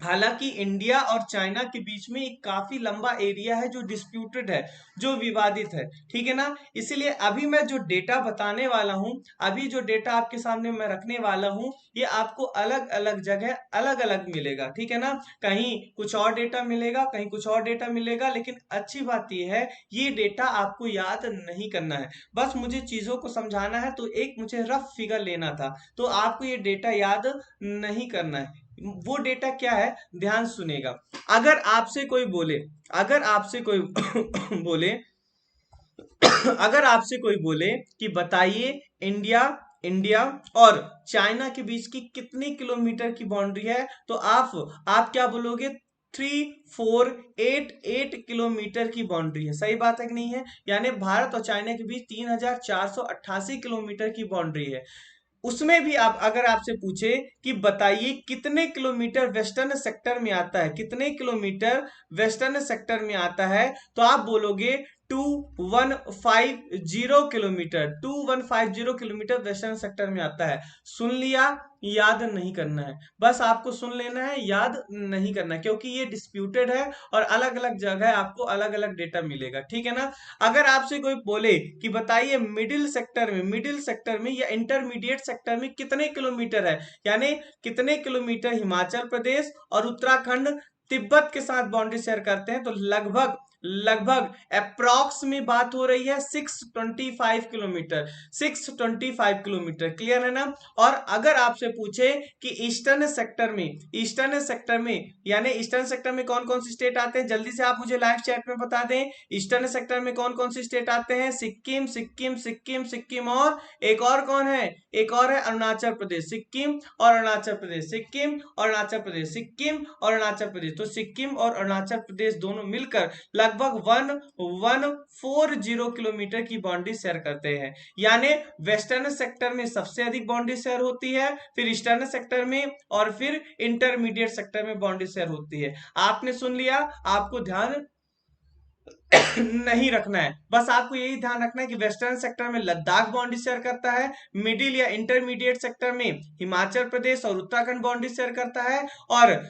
हालांकि इंडिया और चाइना के बीच में एक काफी लंबा एरिया है जो डिस्प्यूटेड है, जो विवादित है, ठीक है ना। इसीलिए अभी मैं जो डेटा बताने वाला हूं, अभी जो डेटा आपके सामने मैं रखने वाला हूं, ये आपको अलग अलग जगह अलग अलग मिलेगा, ठीक है ना। कहीं कुछ और डेटा मिलेगा, कहीं कुछ और डेटा मिलेगा, लेकिन अच्छी बात यह है ये डेटा आपको याद नहीं करना है, बस मुझे चीजों को समझाना है। तो एक मुझे रफ फिगर लेना था, तो आपको ये डेटा याद नहीं करना है। वो डेटा क्या है, ध्यान सुनेगा। अगर आपसे कोई बोले, अगर आपसे कोई बोले, अगर आपसे कोई बोले कि बताइए इंडिया इंडिया और चाइना के बीच की कितनी किलोमीटर की बाउंड्री है, तो आप क्या बोलोगे? 3488 किलोमीटर की बाउंड्री है। सही बात है कि नहीं है? यानी भारत और चाइना के बीच 3488 किलोमीटर की बाउंड्री है। उसमें भी आप, अगर आपसे पूछे कि बताइए कितने किलोमीटर वेस्टर्न सेक्टर में आता है, कितने किलोमीटर वेस्टर्न सेक्टर में आता है, तो आप बोलोगे 2150 किलोमीटर, 2150 किलोमीटर वेस्टर्न सेक्टर में आता है। सुन लिया, याद नहीं करना है, बस आपको सुन लेना है, याद नहीं करना है, क्योंकि ये डिस्प्यूटेड है और अलग अलग जगह आपको अलग अलग डेटा मिलेगा, ठीक है ना। अगर आपसे कोई बोले कि बताइए मिडिल सेक्टर में या इंटरमीडिएट सेक्टर में कितने किलोमीटर है, यानी कितने किलोमीटर हिमाचल प्रदेश और उत्तराखंड तिब्बत के साथ बाउंड्री शेयर करते हैं, तो लगभग लगभग अप्रॉक्स में बात हो रही है 625 किलोमीटर, 625 किलोमीटर। क्लियर है ना। और अगर आपसे पूछे कि ईस्टर्न सेक्टर में यानी ईस्टर्न सेक्टर में कौन कौन सी स्टेट आते हैं, जल्दी से आप मुझे लाइव चैट में बता दें। ईस्टर्न सेक्टर में कौन कौन सी स्टेट आते हैं? सिक्किम सिक्किम सिक्किम सिक्किम, और एक और कौन है? एक और है अरुणाचल प्रदेश। सिक्किम और अरुणाचल प्रदेश, सिक्किम और अरुणाचल प्रदेश, सिक्किम और अरुणाचल प्रदेश। तो सिक्किम और अरुणाचल प्रदेश दोनों मिलकर लगभग 1140 किलोमीटर की बाउंड्री शेयर करते हैं। यानी वेस्टर्न सेक्टर में सबसे अधिक बाउंड्री शेयर होती है, फिर ईस्टर्न सेक्टर में, और फिर इंटरमीडिएट सेक्टर में बाउंड्री शेयर होती है। आपने सुन लिया, आपको ध्यान नहीं रखना है, बस आपको यही ध्यान रखना है कि वेस्टर्न सेक्टर में लद्दाख बाउंड्री शेयर करता है, मिडिल या इंटरमीडिएट सेक्टर में हिमाचल प्रदेश और उत्तराखंड बाउंड्री शेयर करता है, और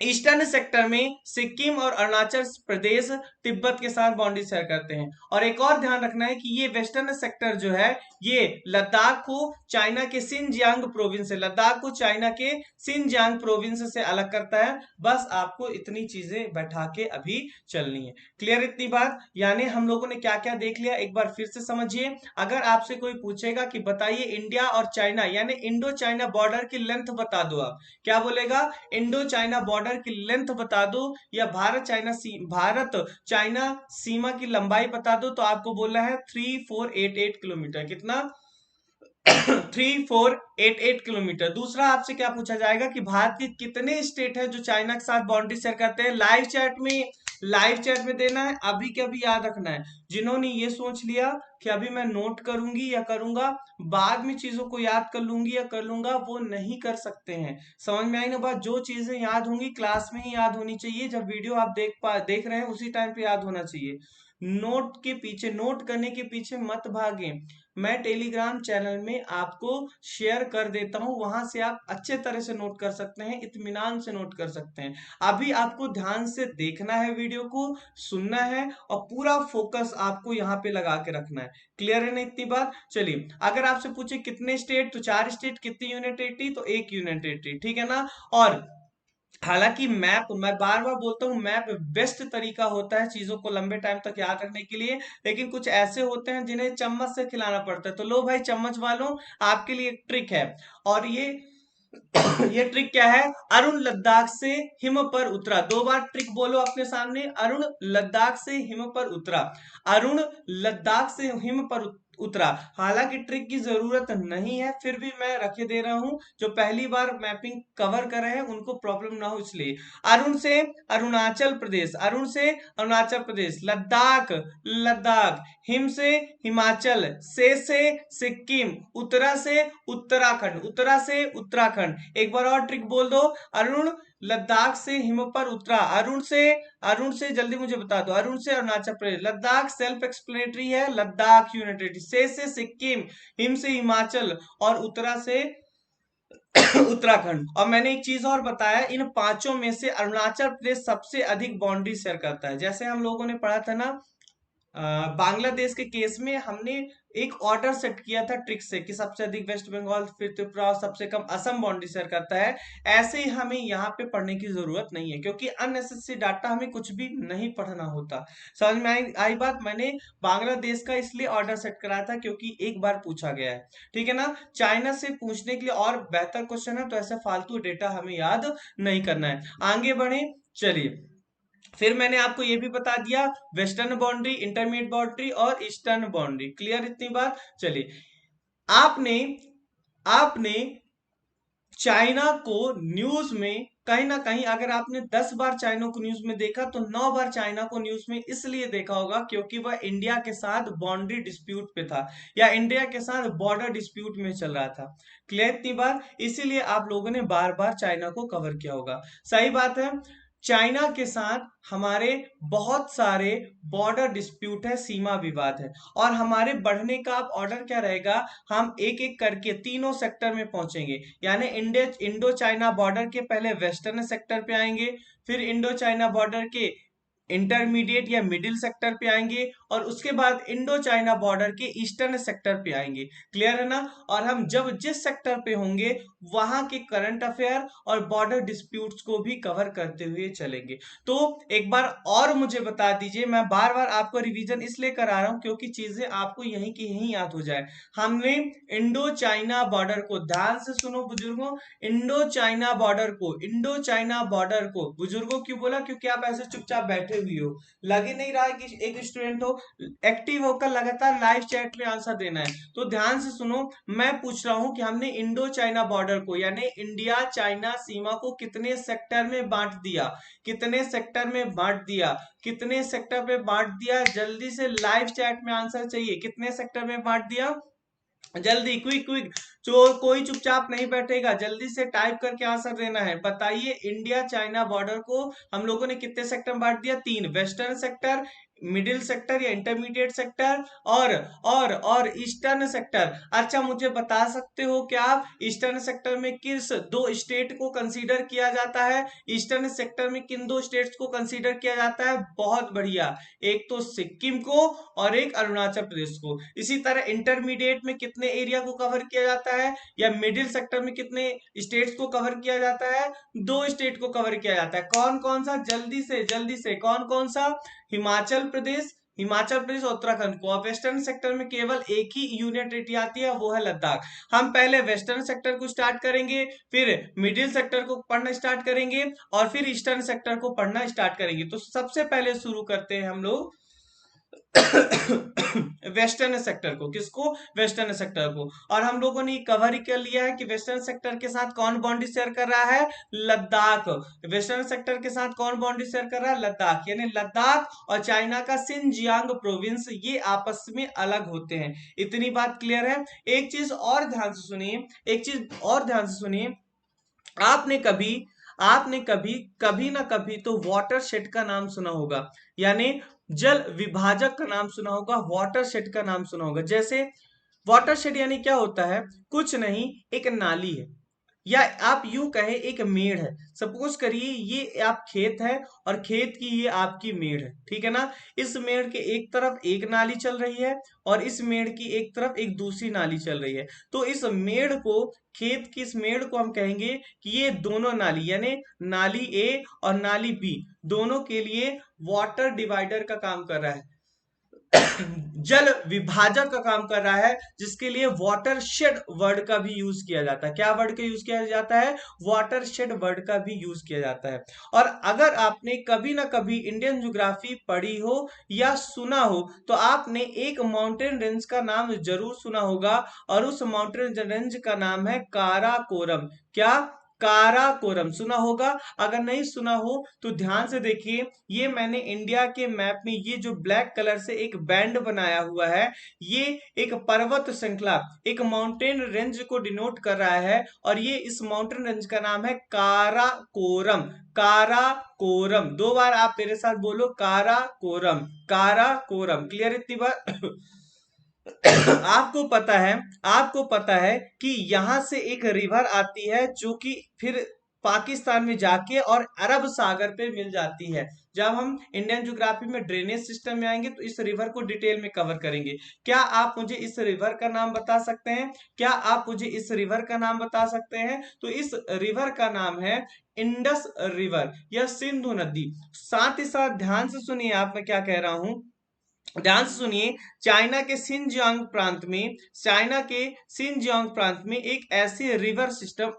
ईस्टर्न सेक्टर में सिक्किम और अरुणाचल प्रदेश तिब्बत के साथ बाउंड्री शेयर करते हैं। और एक और ध्यान रखना है कि ये वेस्टर्न सेक्टर जो है, ये लद्दाख को चाइना के सिनजियांग प्रोविंस से, लद्दाख को चाइना के सिनजियांग प्रोविंस से अलग करता है। बस आपको इतनी चीजें बैठा के अभी चलनी है। क्लियर इतनी बात? यानी हम लोगों ने क्या क्या देख लिया, एक बार फिर से समझिए। अगर आपसे कोई पूछेगा कि बताइए इंडिया और चाइना यानी इंडो चाइना बॉर्डर की लेंथ बता दो, आप क्या बोलेगा? इंडो चाइना बॉर्डर की लेंथ बता दो, या भारत चाइना सीमा की लंबाई बता दो, तो आपको बोलना है 3488 किलोमीटर। कितना? 3488 किलोमीटर। दूसरा आपसे क्या पूछा जाएगा कि भारत के कितने स्टेट है जो चाइना के साथ बाउंड्री शेयर करते हैं? लाइव चैट में देना है, अभी के अभी याद रखना है। जिन्होंने ये सोच लिया कि अभी मैं नोट करूंगी या करूंगा, बाद में चीजों को याद कर लूंगी या कर लूंगा, वो नहीं कर सकते हैं। समझ में आई ना बात? जो चीजें याद होंगी क्लास में ही याद होनी चाहिए, जब वीडियो आप देख रहे हैं उसी टाइम पे याद होना चाहिए। नोट करने के पीछे मत भागें। मैं टेलीग्राम चैनल में आपको शेयर कर देता हूं, वहां से आप अच्छे तरह से नोट कर सकते हैं, इत्मीनान से नोट कर सकते हैं। अभी आपको ध्यान से देखना है, वीडियो को सुनना है, और पूरा फोकस आपको यहाँ पे लगा के रखना है। क्लियर है ना इतनी बात? चलिए, अगर आपसे पूछे कितने स्टेट, तो 4 स्टेट। कितनी यूनियन टेरिटरी? तो 1 यूनियन टेरिटरी, ठीक है ना। और हालांकि मैप, मैं बार बार बोलता हूँ, मैप बेस्ट तरीका होता है चीजों को लंबे टाइम तक याद रखने के लिए, लेकिन कुछ ऐसे होते हैं जिन्हें चम्मच से खिलाना पड़ता है। तो लो भाई चम्मच वालों, आपके लिए एक ट्रिक है, और ये ट्रिक क्या है? अरुण लद्दाख से हिम पर उतरा। 2 बार ट्रिक बोलो अपने सामने, अरुण लद्दाख से हिम पर उतरा। अरुण लद्दाख से उतरा। हालांकि ट्रिक की जरूरत नहीं है, फिर भी मैं रखे दे रहा हूं, जो पहली बार मैपिंग कवर कर रहे हैं उनको प्रॉब्लम ना हो इसलिए। अरुण से अरुणाचल प्रदेश, अरुण से अरुणाचल प्रदेश, लद्दाख लद्दाख, हिम से हिमाचल, से सिक्किम, उत्तरा से उत्तराखंड, उत्तरा से उत्तराखंड। एक बार और ट्रिक बोल दो, अरुण लद्दाख से हिम पर उतरा, अरुण से जल्दी मुझे बता दो, अरुण से अरुणाचल प्रदेश, लद्दाख सेल्फ एक्सप्लेनेटरी है, लद्दाख यूनिटेड, से सिक्किम, हिम से हिमाचल और उत्तरा से उत्तराखंड। और मैंने एक चीज और बताया, इन पांचों में से अरुणाचल प्रदेश सबसे अधिक बाउंड्री शेयर करता है। जैसे हम लोगों ने पढ़ा था ना बांग्लादेश के केस में, हमने एक ऑर्डर सेट किया था ट्रिक से कि सबसे अधिक वेस्ट बंगाल, फिर त्रिपुरा और सबसे कम असम बाउंड्री शेयर करता है। ऐसे ही हमें यहाँ पे पढ़ने की जरूरत नहीं है, क्योंकि अननेसेसरी डाटा हमें कुछ भी नहीं पढ़ना होता। समझ में आई बात? मैंने बांग्लादेश का इसलिए ऑर्डर सेट कराया था क्योंकि एक बार पूछा गया है, ठीक है ना। चाइना से पूछने के लिए और बेहतर क्वेश्चन है, तो ऐसे फालतू डेटा हमें याद नहीं करना है। आगे बढ़े, चलिए। फिर मैंने आपको ये भी बता दिया वेस्टर्न बाउंड्री, इंटरमीडिएट बाउंड्री और ईस्टर्न बाउंड्री। क्लियर इतनी बात? चलिए, आपने आपने चाइना को न्यूज में कहीं ना कहीं, अगर आपने 10 बार चाइना को न्यूज में देखा तो 9 बार चाइना को न्यूज में इसलिए देखा होगा क्योंकि वह इंडिया के साथ बाउंड्री डिस्प्यूट पे था, या इंडिया के साथ बॉर्डर डिस्प्यूट में चल रहा था। क्लियर इतनी बात? इसीलिए आप लोगों ने बार बार चाइना को कवर किया होगा। सही बात है। चाइना के साथ हमारे बहुत सारे बॉर्डर डिस्प्यूट है, सीमा विवाद है, और हमारे बढ़ने का अब ऑर्डर क्या रहेगा, हम एक एक करके तीनों सेक्टर में पहुंचेंगे। यानी इंडो चाइना बॉर्डर के पहले वेस्टर्न सेक्टर पे आएंगे, फिर इंडो चाइना बॉर्डर के इंटरमीडिएट या मिडिल सेक्टर पे आएंगे, और उसके बाद इंडो चाइना बॉर्डर के ईस्टर्न सेक्टर पे आएंगे। क्लियर है ना? और हम जब जिस सेक्टर पे होंगे वहां के करंट अफेयर और बॉर्डर डिस्प्यूट्स को भी कवर करते हुए चलेंगे। तो एक बार और मुझे बता दीजिए, मैं बार बार आपको रिवीजन इसलिए करा रहा हूं क्योंकि चीजें आपको यहीं की यहीं याद हो जाए। हमने इंडो चाइना बॉर्डर को, ध्यान से सुनो बुजुर्गों, इंडो चाइना बॉर्डर को बुजुर्गों क्यों बोला? क्योंकि आप ऐसे चुपचाप बैठे हुई हो, लग ही नहीं रहा है कि एक स्टूडेंट हो। एक्टिव होकर लगातार लाइव चैट में आंसर देना है। तो ध्यान से सुनो, मैं पूछ रहा हूं कि हमने इंडो चाइना बॉर्डर को, यानी इंडिया चाइना सीमा को कितने सेक्टर में बांट दिया, कितने सेक्टर में बांट दिया, कितने सेक्टर में बांट दिया? जल्दी से लाइव चैट में आंसर चाहिए, कितने सेक्टर में बांट दिया? जल्दी, क्विक क्विक, जो कोई चुपचाप नहीं बैठेगा, जल्दी से टाइप करके आंसर देना है। बताइए, इंडिया चाइना बॉर्डर को हम लोगों ने कितने सेक्टर में बांट दिया? 3, वेस्टर्न सेक्टर, मिडिल सेक्टर या इंटरमीडिएट सेक्टर, और ईस्टर्न सेक्टर। अच्छा, मुझे बता सकते हो क्या आप ईस्टर्न सेक्टर में किस 2 स्टेट को कंसीडर किया जाता है? ईस्टर्न सेक्टर में किन 2 स्टेट्स को कंसीडर किया जाता है? बहुत बढ़िया, एक तो सिक्किम को और एक अरुणाचल प्रदेश को। इसी तरह इंटरमीडिएट में कितने एरिया को कवर किया जाता है, या मिडिल सेक्टर में कितने स्टेट्स को कवर किया जाता है? 2 स्टेट को कवर किया जाता है। कौन कौन सा? जल्दी से कौन कौन सा? हिमाचल प्रदेश और उत्तराखंड को। और वेस्टर्न सेक्टर में केवल एक ही यूनिट आती है, वो है लद्दाख। हम पहले वेस्टर्न सेक्टर को स्टार्ट करेंगे, फिर मिडिल सेक्टर को पढ़ना स्टार्ट करेंगे, और फिर ईस्टर्न सेक्टर को पढ़ना स्टार्ट करेंगे। तो सबसे पहले शुरू करते हैं हम लोग वेस्टर्न सेक्टर को। किसको? वेस्टर्न सेक्टर को। और हम लोगों ने कवर ही कर लिया है कि वेस्टर्न सेक्टर के साथ कौन बाउंड्री शेयर कर रहा है? लद्दाख। वेस्टर्न सेक्टर के साथ कौन बाउंड्री शेयर कर रहा है? लद्दाख। यानी लद्दाख और चाइना का सिनजियांग प्रोविंस, ये आपस में अलग होते हैं। इतनी बात क्लियर है? एक चीज और ध्यान से सुनिए, आपने कभी कभी ना कभी तो वाटर शेड का नाम सुना होगा, यानी जल विभाजक का नाम सुना होगा, वाटर शेड का नाम सुना होगा। जैसे वाटर शेड यानी क्या होता है? कुछ नहीं, एक नाली है, या आप यूं कहें एक मेड़ है। सपोज करिए ये आप खेत है, और खेत की ये आपकी मेड़ है, ठीक है ना। इस मेड़ के एक तरफ एक नाली चल रही है, और इस मेड़ की एक तरफ एक दूसरी नाली चल रही है। तो इस मेड़ को, खेत की इस मेड़ को हम कहेंगे कि ये दोनों नाली, यानी नाली ए और नाली बी, दोनों के लिए वाटर डिवाइडर का काम कर रहा है। जल विभाजक का काम कर रहा है, जिसके लिए वाटरशेड वर्ड का भी यूज किया जाता है। क्या वर्ड का यूज किया जाता है? वाटरशेड वर्ड का भी यूज किया जाता है। और अगर आपने कभी ना कभी इंडियन ज्योग्राफी पढ़ी हो या सुना हो, तो आपने एक माउंटेन रेंज का नाम जरूर सुना होगा, और उस माउंटेन रेंज का नाम है काराकोरम। क्या? काराकोरम सुना होगा। अगर नहीं सुना हो तो ध्यान से देखिए, ये मैंने इंडिया के मैप में ये जो ब्लैक कलर से एक बैंड बनाया हुआ है, ये एक पर्वत श्रृंखला, एक माउंटेन रेंज को डिनोट कर रहा है, और ये इस माउंटेन रेंज का नाम है काराकोरम। काराकोरम, 2 बार आप मेरे साथ बोलो, काराकोरम, काराकोरम। क्लियर इतनी बार? आपको पता है कि यहां से एक रिवर आती है, जो कि फिर पाकिस्तान में जाके और अरब सागर पे मिल जाती है। जब हम इंडियन ज्योग्राफी में ड्रेनेज सिस्टम में आएंगे तो इस रिवर को डिटेल में कवर करेंगे। क्या आप मुझे इस रिवर का नाम बता सकते हैं? क्या आप मुझे इस रिवर का नाम बता सकते हैं? तो इस रिवर का नाम है इंडस रिवर या सिंधु नदी। साथ ही साथ ध्यान से सुनिए, आप मैं क्या कह रहा हूं, ध्यान से सुनिए। चाइना के सिंजियांग प्रांत में एक ऐसे रिवर सिस्टम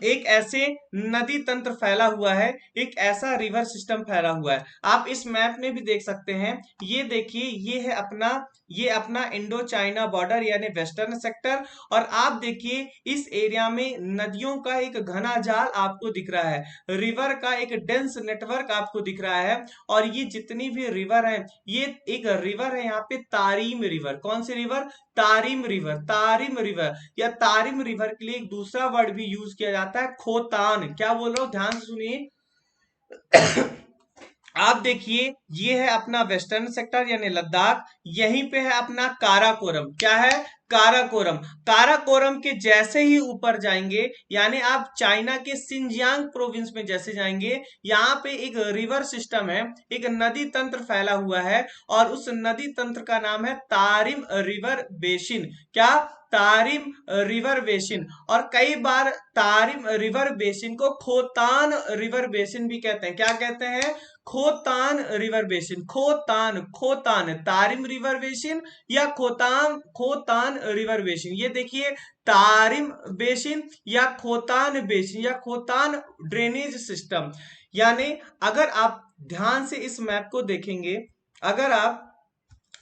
एक ऐसे नदी तंत्र फैला हुआ है, एक ऐसा रिवर सिस्टम फैला हुआ है। आप इस मैप में भी देख सकते हैं। ये देखिए, ये अपना इंडो चाइना बॉर्डर यानी वेस्टर्न सेक्टर, और आप देखिए इस एरिया में नदियों का एक घना जाल आपको दिख रहा है, रिवर का एक डेंस नेटवर्क आपको दिख रहा है। और ये जितनी भी रिवर है, ये एक रिवर है यहाँ पे तारीम रिवर। कौन सी river? Tarim river. Tarim river या तारिम रिवर के लिए एक दूसरा वर्ड भी यूज किया जाता है, खोतान। क्या बोल रहा हूं, ध्यान से सुनिए। आप देखिए, ये है अपना वेस्टर्न सेक्टर यानी लद्दाख, यहीं पे है अपना काराकोरम। क्या है? काराकोरम। काराकोरम के जैसे ही ऊपर जाएंगे, यानी आप चाइना के सिंजियांग प्रोविंस में जैसे जाएंगे, यहाँ पे एक रिवर सिस्टम है, एक नदी तंत्र फैला हुआ है, और उस नदी तंत्र का नाम है तारिम रिवर बेसिन। क्या? Tarim river basin. और कई बार तारिम रिवर बेसिन को खोतान रिवर बेसिन भी कहते हैं। क्या कहते हैं? Khotan river basin. Khotan, Khotan, Tarim river basin या खोतान रिवर बेसिन। ये देखिए, तारिम बेसिन या खोतान बेसिन या खोतान ड्रेनेज सिस्टम। यानी अगर आप ध्यान से इस मैप को देखेंगे, अगर आप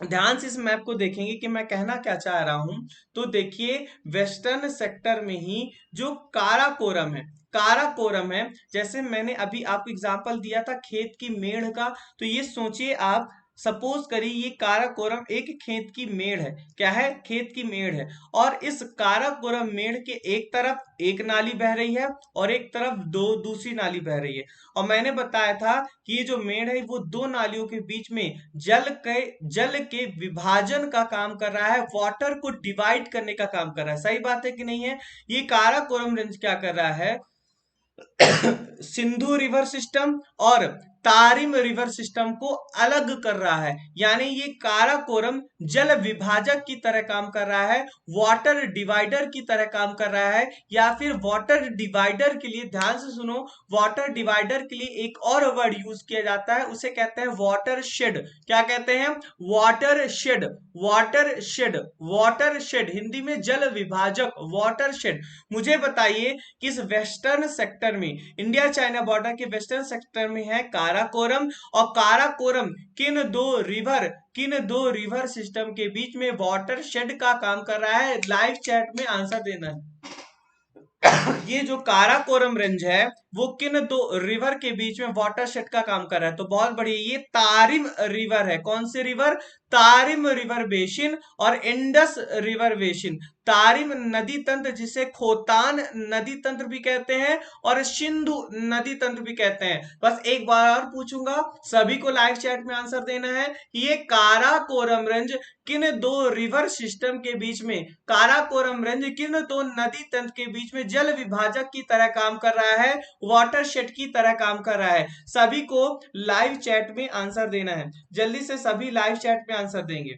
ध्यान से इस मैप को देखेंगे कि मैं कहना क्या चाह रहा हूं, तो देखिए, वेस्टर्न सेक्टर में ही जो काराकोरम है, काराकोरम है, जैसे मैंने अभी आपको एग्जांपल दिया था खेत की मेढ़ का, तो ये सोचिए आप, सपोज करिए ये काराकोरम एक खेत की मेढ़ है। क्या है? खेत की मेढ़ है। और इस काराकोरम मेढ़ के एक तरफ एक नाली बह रही है, और एक तरफ दूसरी नाली बह रही है। और मैंने बताया था कि ये जो मेढ़ है वो दो नालियों के बीच में जल के विभाजन का काम कर रहा है, वाटर को डिवाइड करने का काम कर रहा है। सही बात है कि नहीं है? ये काराकोरम रेंज क्या कर रहा है? सिंधु रिवर सिस्टम और तारिम रिवर सिस्टम को अलग कर रहा है। यानी ये काराकोरम जल विभाजक की तरह काम कर रहा है, वाटर डिवाइडर की तरह काम कर रहा है, या फिर वाटर डिवाइडर के लिए, ध्यान से सुनो, वाटर डिवाइडर के लिए एक और वर्ड यूज किया जाता है, उसे कहते हैं वाटर शेड। क्या कहते हैं? Water shade. Water shade, water shade, Hindi में जल विभाजक, वाटर शेड। मुझे बताइए कि इस वेस्टर्न सेक्टर में, इंडिया चाइना बॉर्डर के वेस्टर्न सेक्टर में है काराकोरम, और काराकोरम किन दो रिवर सिस्टम के बीच में वाटर शेड का काम कर रहा है? लाइव चैट में आंसर देना है। ये जो काराकोरम रेंज है वो किन दो रिवर के बीच में वाटर शेड का काम कर रहा है? तो बहुत बढ़िया, ये तारिम रिवर है। कौन सी रिवर? तारिम रिवर बेसिन और इंडस रिवर बेसिन। तारिम नदी तंत्र, जिसे खोतान नदी तंत्र भी कहते हैं और सिंधु नदी तंत्र भी कहते हैं। बस एक बार और पूछूंगा, सभी को लाइव चैट में आंसर देना है। ये काराकोरम रेंज किन दो रिवर सिस्टम के बीच में, काराकोरम रेंज किन दो नदी तंत्र के बीच में जल विभाजक की तरह काम कर रहा है, वाटरशेड की तरह काम कर रहा है? सभी को लाइव चैट में आंसर देना है। जल्दी से सभी लाइव चैट में आंसर देंगे।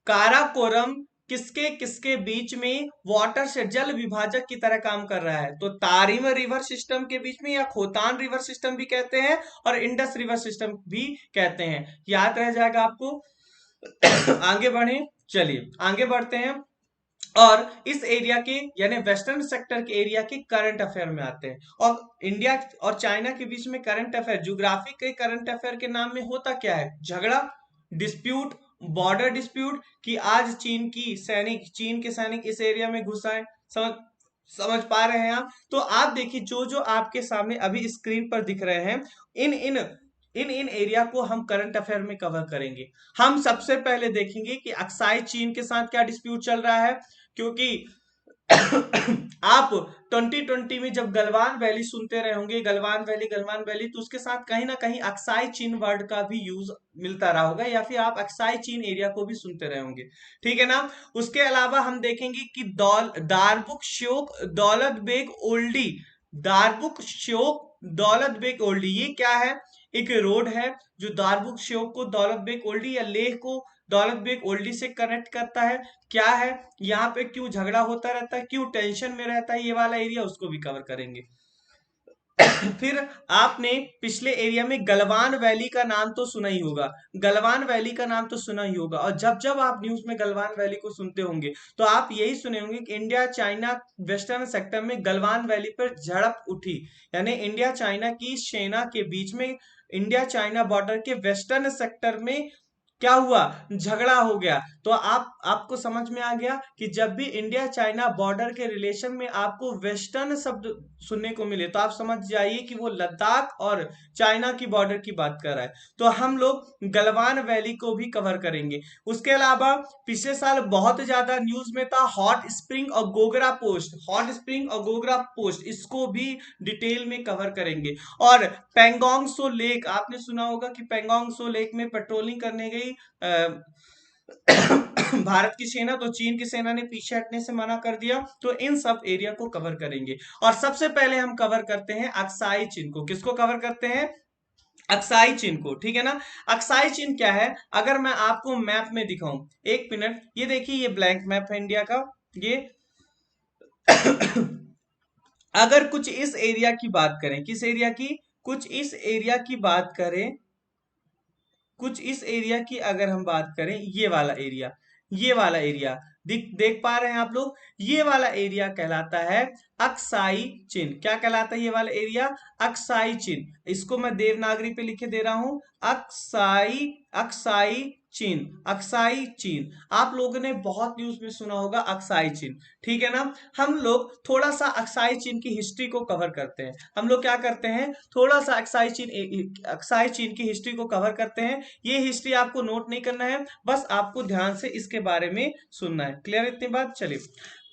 काराकोरम किसके किसके बीच में वाटर से जल विभाजक की तरह काम कर रहा है? तो तारिम रिवर सिस्टम के बीच में, या खोतान रिवर सिस्टम भी कहते हैं और इंडस रिवर सिस्टम भी कहते हैं। याद रह जाएगा आपको। आगे बढ़े, चलिए आगे बढ़ते हैं और इस एरिया के यानी वेस्टर्न सेक्टर के एरिया के करंट अफेयर में आते हैं। और इंडिया और चाइना के बीच में करंट अफेयर, ज्योग्राफी के करंट अफेयर के नाम में होता क्या है? झगड़ा, डिस्प्यूट, बॉर्डर डिस्प्यूट, कि आज चीन के सैनिक इस एरिया में घुस आए। समझ समझ पा रहे हैं आप? तो आप देखिए जो जो आपके सामने अभी स्क्रीन पर दिख रहे हैं, इन इन इन एरिया को हम करंट अफेयर में कवर करेंगे। हम सबसे पहले देखेंगे कि अक्साई चीन के साथ क्या डिस्प्यूट चल रहा है, क्योंकि आप 2020 में जब गलवान वैली सुनते रहे होंगे, गलवान वैली, तो उसके साथ कहीं ना कहीं अक्साई चीन वर्ड का भी यूज मिलता रहा होगा, या फिर आप अक्साई चीन एरिया को भी सुनते रहे होंगे। ठीक है ना? उसके अलावा हम देखेंगे कि दारबुक श्योक दौलत बेग ओल्डी, दारबुक श्योक दौलत बेग ओल्डी, ये क्या है? एक रोड है जो दारबुक श्योक को दौलत बेग ओल्डी या लेह को दौलत बेग ओल्डी से कनेक्ट करता है। क्या है यहाँ पे, क्यों झगड़ा होता रहता है, क्यों टेंशन में रहता है ये वाला एरिया, उसको भी कवर करेंगे। फिर आपने पिछले एरिया में गलवान वैली का नाम तो सुना ही होगा, गलवान वैली का नाम तो सुना ही होगा। और जब जब आप न्यूज में गलवान वैली को सुनते होंगे तो आप यही सुने होंगे कि इंडिया चाइना वेस्टर्न सेक्टर में गलवान वैली पर झड़प उठी, यानी इंडिया चाइना की सेना के बीच में, इंडिया चाइना बॉर्डर के वेस्टर्न सेक्टर में क्या हुआ? झगड़ा हो गया। तो आपको समझ में आ गया कि जब भी इंडिया चाइना बॉर्डर के रिलेशन में आपको वेस्टर्न शब्द सुनने को मिले तो आप समझ जाइए कि वो लद्दाख और चाइना की बॉर्डर की बात कर रहा है। तो हम लोग गलवान वैली को भी कवर करेंगे। उसके अलावा पिछले साल बहुत ज्यादा न्यूज में था हॉट स्प्रिंग और गोगरा पोस्ट, हॉट स्प्रिंग और गोगरा पोस्ट, इसको भी डिटेल में कवर करेंगे। और पेंगोंग सो लेक, आपने सुना होगा कि पेंगोंग सो लेक में पेट्रोलिंग करने गई भारत की सेना, तो चीन की सेना ने पीछे हटने से मना कर दिया। तो इन सब एरिया को कवर करेंगे। और सबसे पहले हम कवर करते हैं अक्साई चीन को। किसको कवर करते हैं? अक्साई चीन को। ठीक है ना? अक्साई चीन क्या है अगर मैं आपको मैप में दिखाऊं, एक मिनट, ये देखिए ये ब्लैंक मैप है इंडिया का। ये अगर कुछ इस एरिया की बात करें, किस एरिया की? कुछ इस एरिया की बात करें, कुछ इस एरिया की अगर हम बात करें, ये वाला एरिया, ये वाला एरिया देख पा रहे हैं आप लोग? ये वाला एरिया कहलाता है अक्साई चीन। क्या कहलाता है ये वाला एरिया? अक्साई चीन। इसको मैं देवनागरी पे लिखे दे रहा हूं, अक्साई, अक्साई चीन, अक्साई चीन। आप लोगों ने बहुत न्यूज में सुना होगा अक्साई चीन। ठीक है ना? हम लोग थोड़ा सा अक्साई चीन की हिस्ट्री को कवर करते हैं। हम लोग क्या करते हैं, थोड़ा सा अक्साई चीन की हिस्ट्री को कवर करते हैं। ये हिस्ट्री आपको नोट नहीं करना है, बस आपको ध्यान से इसके बारे में सुनना है। क्लियर इतनी बात? चलिए,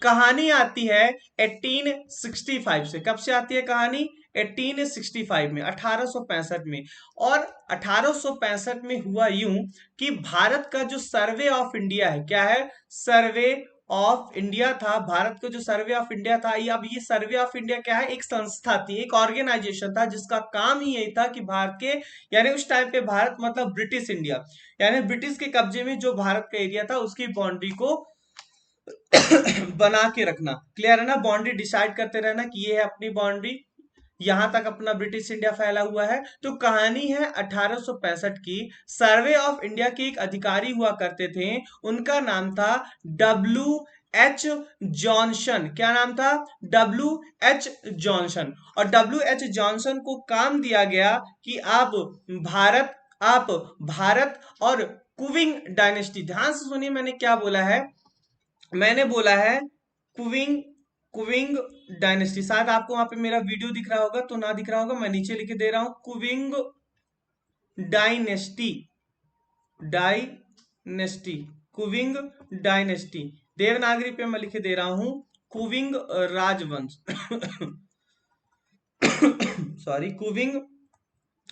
कहानी आती है 1865 से। कब से आती है कहानी? 1865 में, 1865 में। और 1865 में हुआ यूं कि भारत का जो सर्वे ऑफ इंडिया है, क्या है? सर्वे ऑफ इंडिया था। भारत का जो सर्वे ऑफ इंडिया था, ये अब ये सर्वे ऑफ इंडिया क्या है? एक संस्था थी, एक ऑर्गेनाइजेशन था, जिसका काम ही यही था कि भारत के, यानी उस टाइम पे भारत मतलब ब्रिटिश इंडिया, यानी ब्रिटिश के कब्जे में जो भारत का एरिया था उसकी बाउंड्री को बना के रखना। क्लियर है ना? बाउंड्री डिसाइड करते रहना कि ये है अपनी बाउंड्री, यहां तक अपना ब्रिटिश इंडिया फैला हुआ है। तो कहानी है 1865 की। सर्वे ऑफ इंडिया के एक अधिकारी हुआ करते थे, उनका नाम था W.H. जॉनसन। क्या नाम था? W.H. जॉनसन। और W.H. जॉनसन को काम दिया गया कि भारत आप भारत और कुविंग डायनेस्टी, ध्यान से सुनिए मैंने क्या बोला है, मैंने बोला है कुविंग, कुविंग डायनेस्टी। शायद आपको वहां पे मेरा वीडियो दिख रहा होगा, तो ना दिख रहा होगा, मैं नीचे लिख दे रहा हूं कुविंग डायनेस्टी, डायनेस्टी, कुविंग डायनेस्टी। देवनागरी पे मैं लिख दे रहा हूं कुविंग राजवंश सॉरी, कुविंग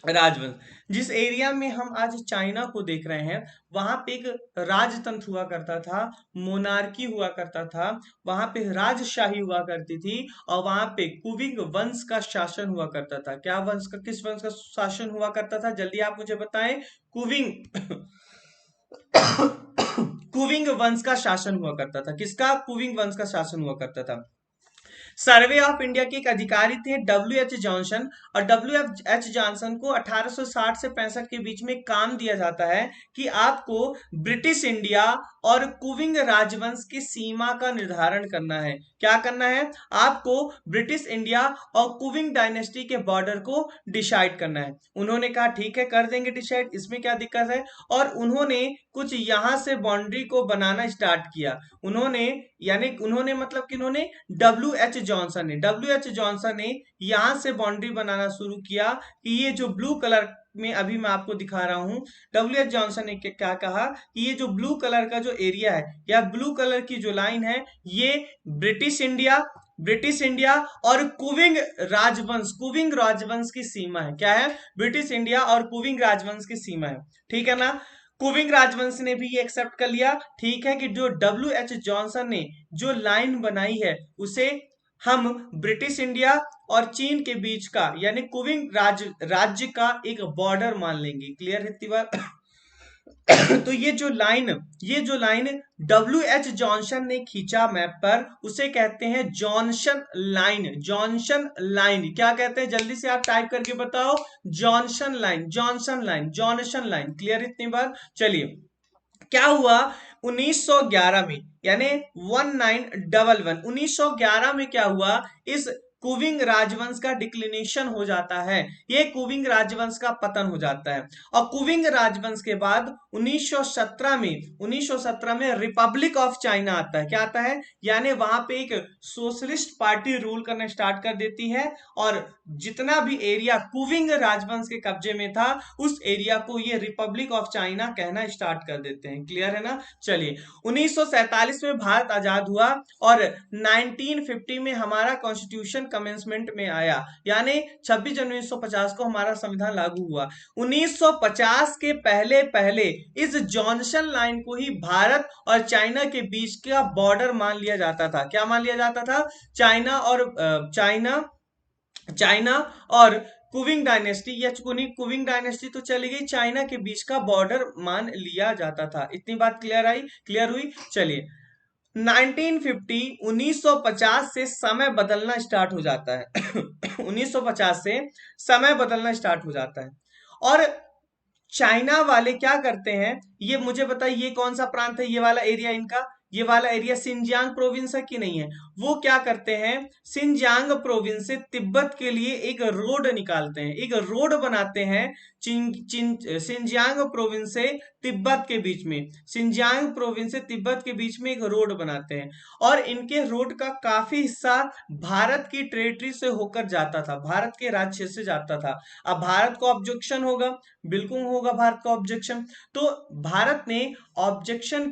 राजवंश। जिस एरिया में हम आज चाइना को देख रहे हैं, वहां पे एक राजतंत्र हुआ करता था, मोनार्की हुआ करता था, वहां पे राजशाही हुआ करती थी, और वहां पे कुविंग वंश का शासन हुआ करता था। क्या वंश का, किस वंश का शासन हुआ करता था? जल्दी आप मुझे बताएं। कुविंग कुविंग वंश का शासन हुआ करता था। किसका? कुविंग वंश का शासन हुआ करता था। सर्वे ऑफ इंडिया के एक अधिकारी थे W.H. जॉनसन, और W.H. जॉनसन को 1860 से 65 के बीच में काम दिया जाता है कि आपको ब्रिटिश इंडिया और कुविंग राजवंश की सीमा का निर्धारण करना है। क्या करना है? आपको ब्रिटिश इंडिया और कुविंग डायनेस्टी के बॉर्डर को डिसाइड करना है। उन्होंने कहा ठीक है, कर देंगे डिसाइड, इसमें क्या दिक्कत है। और उन्होंने कुछ यहां से बाउंड्री को बनाना स्टार्ट किया। उन्होंने, यानी उन्होंने मतलब कि उन्होंने डब्ल्यू एच जॉनसन ने यहां से बाउंड्री बनाना शुरू किया कि ये जो ब्लू कलर में अभी मैं आपको दिखा रहा हूं, W.H. जॉनसन ने क्या कहा कि ये जो ब्लू कलर का जो एरिया है या ब्लू कलर की जो लाइन है, ये ब्रिटिश इंडिया और कुविंग राजवंश की सीमा है। क्या है? ब्रिटिश इंडिया और कुविंग राजवंश की सीमा है। ठीक है ना? कुविंग राजवंश ने भी ये एक्सेप्ट कर लिया, ठीक है, कि जो W.H. जॉनसन ने जो लाइन बनाई है उसे हम ब्रिटिश इंडिया और चीन के बीच का यानी कुविंग राज्य का एक बॉर्डर मान लेंगे। क्लियर है तिवार? तो ये जो लाइन W.H. जॉनसन ने खींचा मैप पर, उसे कहते हैं जॉनसन लाइन। क्या कहते हैं? जल्दी से आप टाइप करके बताओ। Johnson line. क्लियर इतनी बार? चलिए, क्या हुआ 1911 में, यानी 1911 में क्या हुआ, इस कुविंग राजवंश का डिक्लिनेशन हो जाता है, ये कुविंग राजवंश का पतन हो जाता है। और कुविंग राजवंश के बाद 1917 में रिपब्लिक ऑफ चाइना आता है। क्या आता है? यानी वहां पे एक सोशलिस्ट पार्टी रूल करना स्टार्ट कर देती है, और जितना भी एरिया कुविंग राजवंश के कब्जे में था उस एरिया को ये रिपब्लिक ऑफ चाइना कहना स्टार्ट कर देते हैं। क्लियर है ना? चलिए, 1947 में भारत आजाद हुआ और 1950 में हमारा कॉन्स्टिट्यूशन कमेंसमेंट में आया, यानी 26 जनवरी 1950 को हमारा संविधान लागू हुआ। 1950 के पहले पहले इस जॉनसन लाइन को ही भारत और चाइना के बीच का बॉर्डर मान लिया जाता था। क्या मान लिया जाता था? चाइना और कुविंग डायनेस्टी, या कुविंग डायनेस्टी तो चली गई, चाइना के बीच का बॉर्डर मान लिया जाता था। इतनी बात क्लियर हुई? चलिए, 1950 से समय बदलना स्टार्ट हो जाता है। 1950 से समय बदलना स्टार्ट हो जाता है, और चाइना वाले क्या करते हैं, ये मुझे बताइए, ये कौन सा प्रांत है? ये वाला एरिया इनका, ये वाला एरिया सिंजियांग प्रोविंस है कि नहीं है? वो क्या करते हैं, सिंजियांग प्रोविंस से तिब्बत के लिए एक रोड निकालते हैं, एक रोड बनाते हैं। सिंजियांग प्रोविंस से तिब्बत के बीच में, सिंजियांग प्रोविंस से तिब्बत के बीच में एक रोड बनाते हैं, और इनके रोड का काफी हिस्सा भारत की टेरिटरी से होकर जाता था, भारत के राज्य से जाता था। अब भारत को ऑब्जेक्शन होगा, बिल्कुल होगा भारत का ऑब्जेक्शन। तो भारत ने ऑब्जेक्शन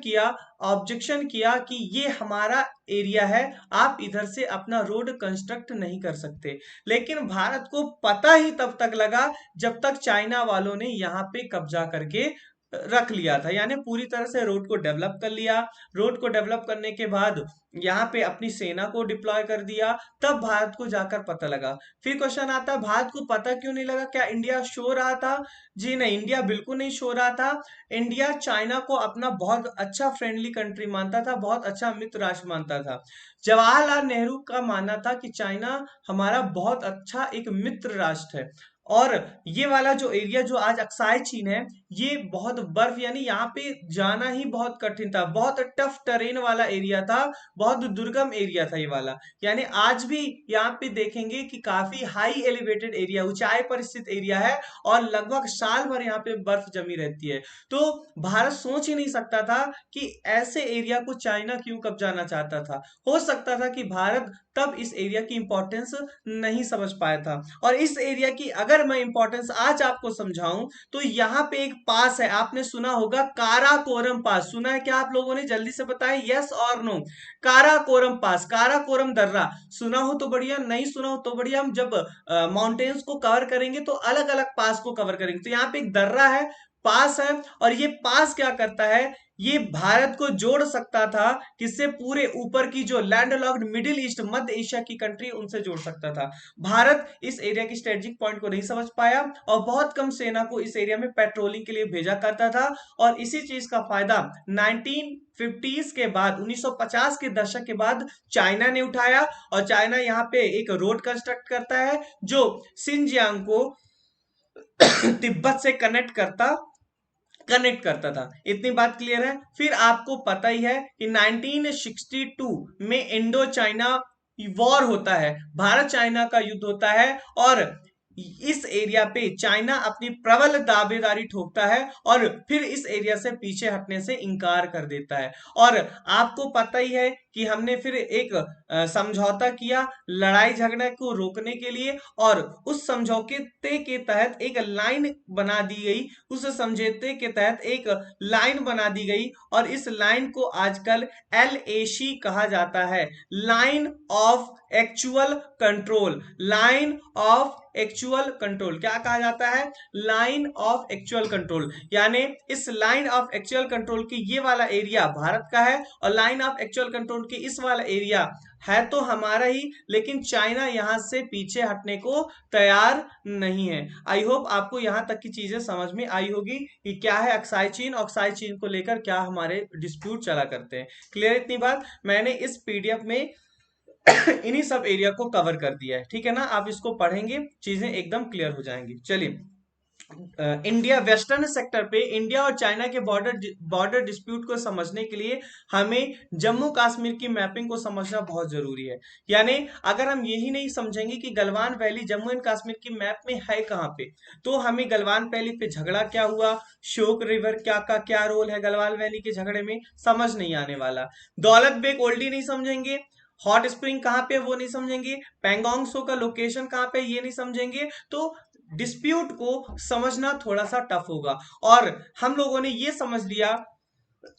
किया कि ये हमारा एरिया है, आप इधर से अपना रोड कंस्ट्रक्ट नहीं कर सकते। लेकिन भारत को पता ही तब तक लगा जब तक चाइना वालों ने यहाँ पे कब्जा करके रख लिया था, यानी पूरी तरह से रोड को डेवलप कर लिया। रोड को डेवलप करने के बाद यहाँ पे अपनी सेना को डिप्लॉय कर दिया, तब भारत को जाकर पता लगा। फिर क्वेश्चन आता है, भारत को पता क्यों नहीं लगा? क्या इंडिया सो रहा था? जी नहीं, इंडिया बिल्कुल नहीं सो रहा था। इंडिया चाइना को अपना बहुत अच्छा फ्रेंडली कंट्री मानता था, बहुत अच्छा मित्र राष्ट्र मानता था। जवाहरलाल नेहरू का मानना था कि चाइना हमारा बहुत अच्छा एक मित्र राष्ट्र है, और ये वाला जो एरिया जो आज अक्साई चीन है, ये बहुत बर्फ, यानी यहाँ पे जाना ही बहुत कठिन था, बहुत टफ टेरेन वाला एरिया था, बहुत दुर्गम एरिया था ये वाला। यानी आज भी यहाँ पे देखेंगे कि काफी हाई एलिवेटेड एरिया, ऊंचाई पर स्थित एरिया है, और लगभग साल भर यहाँ पे बर्फ जमी रहती है। तो भारत सोच ही नहीं सकता था कि ऐसे एरिया को चाइना क्यों कब्जाना चाहता था। हो सकता था कि भारत तब इस एरिया की इंपॉर्टेंस नहीं समझ पाया था। और इस एरिया की अगर मैं इंपॉर्टेंस आज आपको समझाऊं, तो यहाँ पे एक पास है, आपने सुना होगा काराकोरम पास। सुना है क्या आप लोगों ने? जल्दी से बताएं, यस और नो। काराकोरम पास, काराकोरम दर्रा, सुना हो तो बढ़िया, नहीं सुना हो तो बढ़िया। हम जब माउंटेन्स को कवर करेंगे तो अलग अलग पास को कवर करेंगे। तो यहाँ पे एक दर्रा है, पास है, और ये पास क्या करता है, ये भारत को जोड़ सकता था, किससे? पूरे ऊपर की जो लैंडलॉक्ड मिडिल ईस्ट, मध्य एशिया की कंट्री, उनसे जोड़ सकता था। भारत इस एरिया की स्ट्रेटेजिक पॉइंट को नहीं समझ पाया और बहुत कम सेना को इस एरिया में पेट्रोलिंग के लिए भेजा करता था। और इसी चीज का फायदा 1950s के बाद, 1950 के दशक के बाद चाइना ने उठाया। और चाइना यहाँ पे एक रोड कंस्ट्रक्ट करता है जो सिंजियांग को तिब्बत से कनेक्ट करता था। इतनी बात क्लियर है। फिर आपको पता ही है कि 1962 में इंडो चाइना वॉर होता है, भारत चाइना का युद्ध होता है। और इस एरिया पे चाइना अपनी प्रबल दावेदारी ठोकता है और फिर इस एरिया से पीछे हटने से इनकार कर देता है। और आपको पता ही है कि हमने फिर एक समझौता किया लड़ाई झगड़े को रोकने के लिए, और उस समझौते के तहत एक लाइन बना दी गई, उस समझौते के तहत एक लाइन बना दी गई, और इस लाइन को आजकल LAC कहा जाता है, line of actual control. Line of actual control क्या कहा जाता है? Line of actual control. यानी इस लाइन ऑफ एक्चुअल कंट्रोल की ये वाला एरिया भारत का है, और लाइन ऑफ एक्चुअल कंट्रोल की इस वाला एरिया है तो हमारा ही, लेकिन चाइना यहां से पीछे हटने को तैयार नहीं है। आई होप आपको यहां तक की चीजें समझ में आई होगी कि क्या है अक्साई चीन, ऑक्साई चीन को लेकर क्या हमारे डिस्प्यूट चला करते हैं। क्लियर इतनी बात? मैंने इस पीडीएफ में इन्हीं सब एरिया को कवर कर दिया है, ठीक है ना? आप इसको पढ़ेंगे, चीजें एकदम क्लियर हो जाएंगी। चलिए, इंडिया वेस्टर्न सेक्टर पे इंडिया और चाइना के बॉर्डर डिस्प्यूट को समझने के लिए हमें जम्मू कश्मीर की मैपिंग को समझना बहुत जरूरी है। यानी अगर हम यही नहीं समझेंगे कि गलवान वैली जम्मू एंड कश्मीर की मैप में है कहाँ पे, तो हमें गलवान वैली पे झगड़ा क्या हुआ, शोक रिवर क्या रोल है गलवान वैली के झगड़े में, समझ नहीं आने वाला। दौलत बेग ओल्डी नहीं समझेंगे, हॉट स्प्रिंग कहाँ पे वो नहीं समझेंगे, पैंगोंग सो का लोकेशन कहाँ पे ये नहीं समझेंगे, तो डिस्प्यूट को समझना थोड़ा सा टफ होगा। और हम लोगों ने ये समझ लिया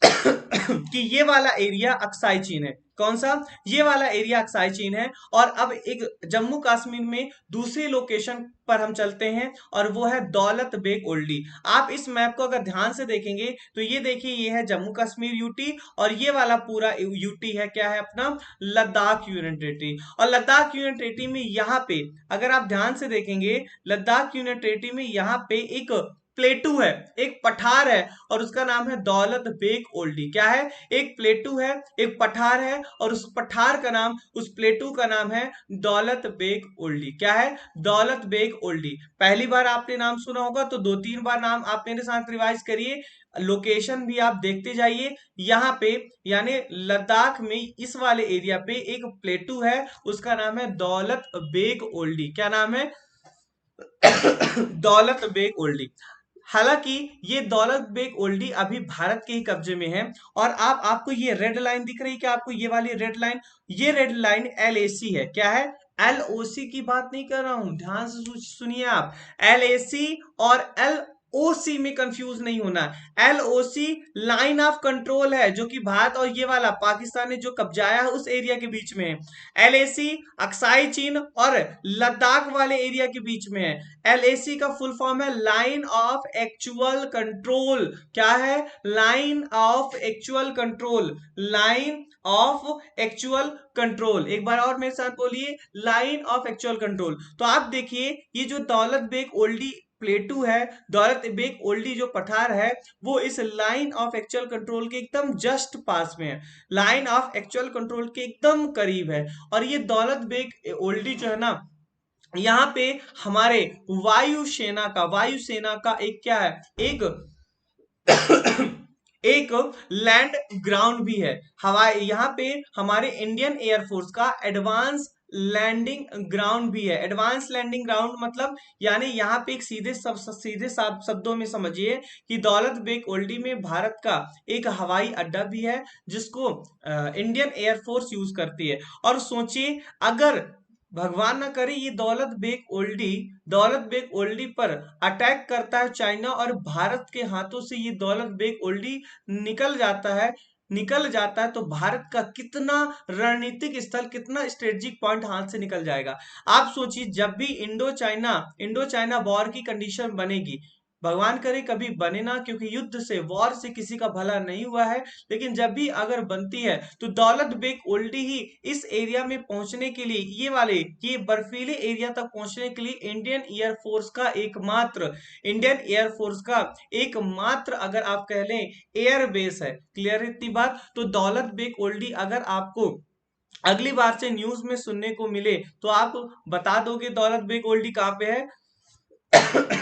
कि ये वाला एरिया अक्साई चीन है। कौन सा? ये वाला एरिया अक्साई चीन है। और अब एक जम्मू कश्मीर में दूसरी लोकेशन पर हम चलते हैं, और वो है दौलत बेग ओल्डी। आप इस मैप को अगर ध्यान से देखेंगे तो ये देखिए, ये है जम्मू कश्मीर यूटी, और ये वाला पूरा यूटी है क्या है अपना? Ladakh union territory. और लद्दाख यूनियन टेरिटरी में यहाँ पे अगर आप ध्यान से देखेंगे, लद्दाख यूनियन टेरिटरी में यहाँ पे एक प्लेटू है, एक पठार है, और उसका नाम है दौलत बेग ओल्डी। क्या है? एक प्लेटू है, एक पठार है, और उस पठार का नाम, उस प्लेटू का नाम है दौलत बेग ओल्डी। क्या है? दौलत बेग ओल्डी। पहली बार आपने नाम सुना होगा तो 2-3 बार नाम आप मेरे साथ रिवाइज करिए, लोकेशन भी आप देखते जाइए। यहाँ पे यानी लद्दाख में इस वाले एरिया पे एक प्लेटू है, उसका नाम है दौलत बेग ओल्डी। क्या नाम है? दौलत बेग ओल्डी। हालांकि ये दौलत बेग ओल्डी अभी भारत के ही कब्जे में है। और आपको ये रेड लाइन दिख रही है क्या? आपको ये वाली रेड लाइन, ये रेड लाइन LAC है। क्या है? LOC की बात नहीं कर रहा हूं, ध्यान से सुनिए आप। LAC और LOC में कंफ्यूज नहीं होना। LOC लाइन ऑफ कंट्रोल है, जो कि भारत और ये वाला पाकिस्तान ने जो कब्जाया है उस एरिया के बीच में है। LAC अक्साई चीन और लद्दाख वाले एरिया के बीच में है। LAC का फुल फॉर्म है लाइन ऑफ एक्चुअल कंट्रोल। क्या है? Line of actual control. Line of actual control. एक बार और मेरे साथ बोलिए, लाइन ऑफ एक्चुअल कंट्रोल। तो आप देखिए, ये जो दौलत बेग ओल्डी प्लेटू है, दौलत बेग ओल्डी जो पठार है, वो इस लाइन ऑफ एक्चुअल कंट्रोल के एकदम जस्ट पास में है, लाइन ऑफ एक्चुअल कंट्रोल के एकदम करीब है। और ये दौलत बेग ओल्डी जो है ना, यहाँ पे हमारे वायुसेना का एक क्या है, एक एक लैंड ग्राउंड भी है। हवाई यहाँ पे हमारे इंडियन एयरफोर्स का एडवांस लैंडिंग ग्राउंड भी है। एडवांस लैंडिंग ग्राउंड मतलब यानी यहाँ पे एक सीधे शब्दों में समझिए कि दौलत बेग ओल्डी में भारत का एक हवाई अड्डा भी है, जिसको इंडियन एयरफोर्स यूज करती है। और सोचिए, अगर भगवान ना करे ये दौलत बेग ओल्डी पर अटैक करता है चाइना, और भारत के हाथों से ये दौलत बेग ओल्डी निकल जाता है, तो भारत का कितना रणनीतिक स्थल, कितना स्ट्रेटेजिक पॉइंट हाथ से निकल जाएगा। आप सोचिए, जब भी इंडो चाइना वॉर की कंडीशन बनेगी, भगवान करे कभी बने ना, क्योंकि युद्ध से, वॉर से किसी का भला नहीं हुआ है, लेकिन जब भी अगर बनती है तो दौलत बेग ओल्डी ही इस एरिया में पहुंचने के लिए, ये बर्फीले एरिया तक पहुंचने के लिए इंडियन एयरफोर्स का एकमात्र अगर आप कह लें एयर बेस है। क्लियर इतनी बात? तो दौलत बेग ओल्डी अगर आपको अगली बार से न्यूज में सुनने को मिले तो आप बता दोगे दौलत बेग ओल्डी कहाँ पे है?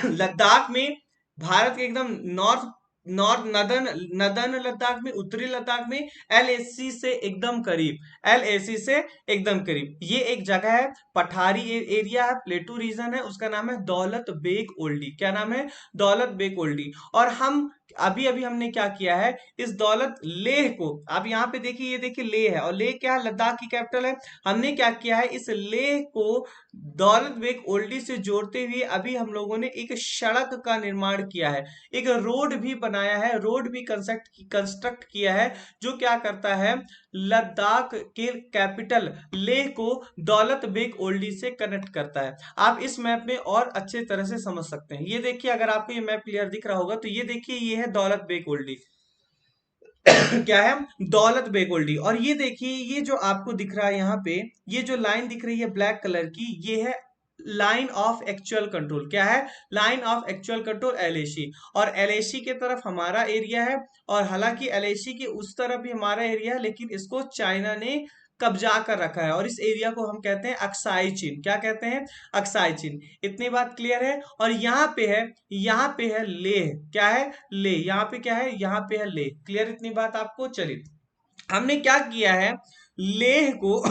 लद्दाख में, भारत के एकदम north north northern northern Ladakh में, उत्तरी लद्दाख में, एलएसी से एकदम करीब, एलएसी से एकदम करीब ये एक जगह है, पठारी एरिया है, प्लेटू रीजन है, उसका नाम है दौलत बेग ओल्डी। क्या नाम है? दौलत बेग ओल्डी। और हम अभी अभी हमने क्या किया है, इस दौलत लेह को, आप यहाँ पे देखिए, ये देखिए लेह है, और लेह क्या है? लद्दाख की कैपिटल है। हमने क्या किया है, इस लेह को दौलत बेग ओल्डी से जोड़ते हुए अभी हम लोगों ने एक सड़क का निर्माण किया है, एक रोड भी बनाया है, रोड भी कंस्ट्रक्ट किया है, जो क्या करता है, लद्दाख के कैपिटल लेह को दौलत बेग ओल्डी से कनेक्ट करता है। आप इस मैप में और अच्छे तरह से समझ सकते हैं। ये देखिए, अगर आपको ये मैप क्लियर दिख रहा होगा तो ये देखिए, ये है दौलत बेग ओल्डी। क्या है? दौलत बेग ओल्डी। और ये देखिए, ये जो आपको दिख रहा है यहाँ पे, ये जो लाइन दिख रही है ब्लैक कलर की, ये है लाइन ऑफ एक्चुअल कंट्रोल। क्या है? Line of actual control, LAC. और एलएसी के तरफ हमारा एरिया है, और हालांकि एलएसी के उस तरफ भी हमारा एरिया है, लेकिन इसको चाइना ने कब्जा कर रखा है, और इस एरिया को हम कहते हैं अक्साई चीन। क्या कहते हैं? अक्साई चीन। इतनी बात क्लियर है? और यहाँ पे है लेह। क्या है? लेह। यहाँ पे क्या है? यहाँ पे है लेह। क्लियर इतनी बात आपको? चलिए, हमने क्या किया है, लेह को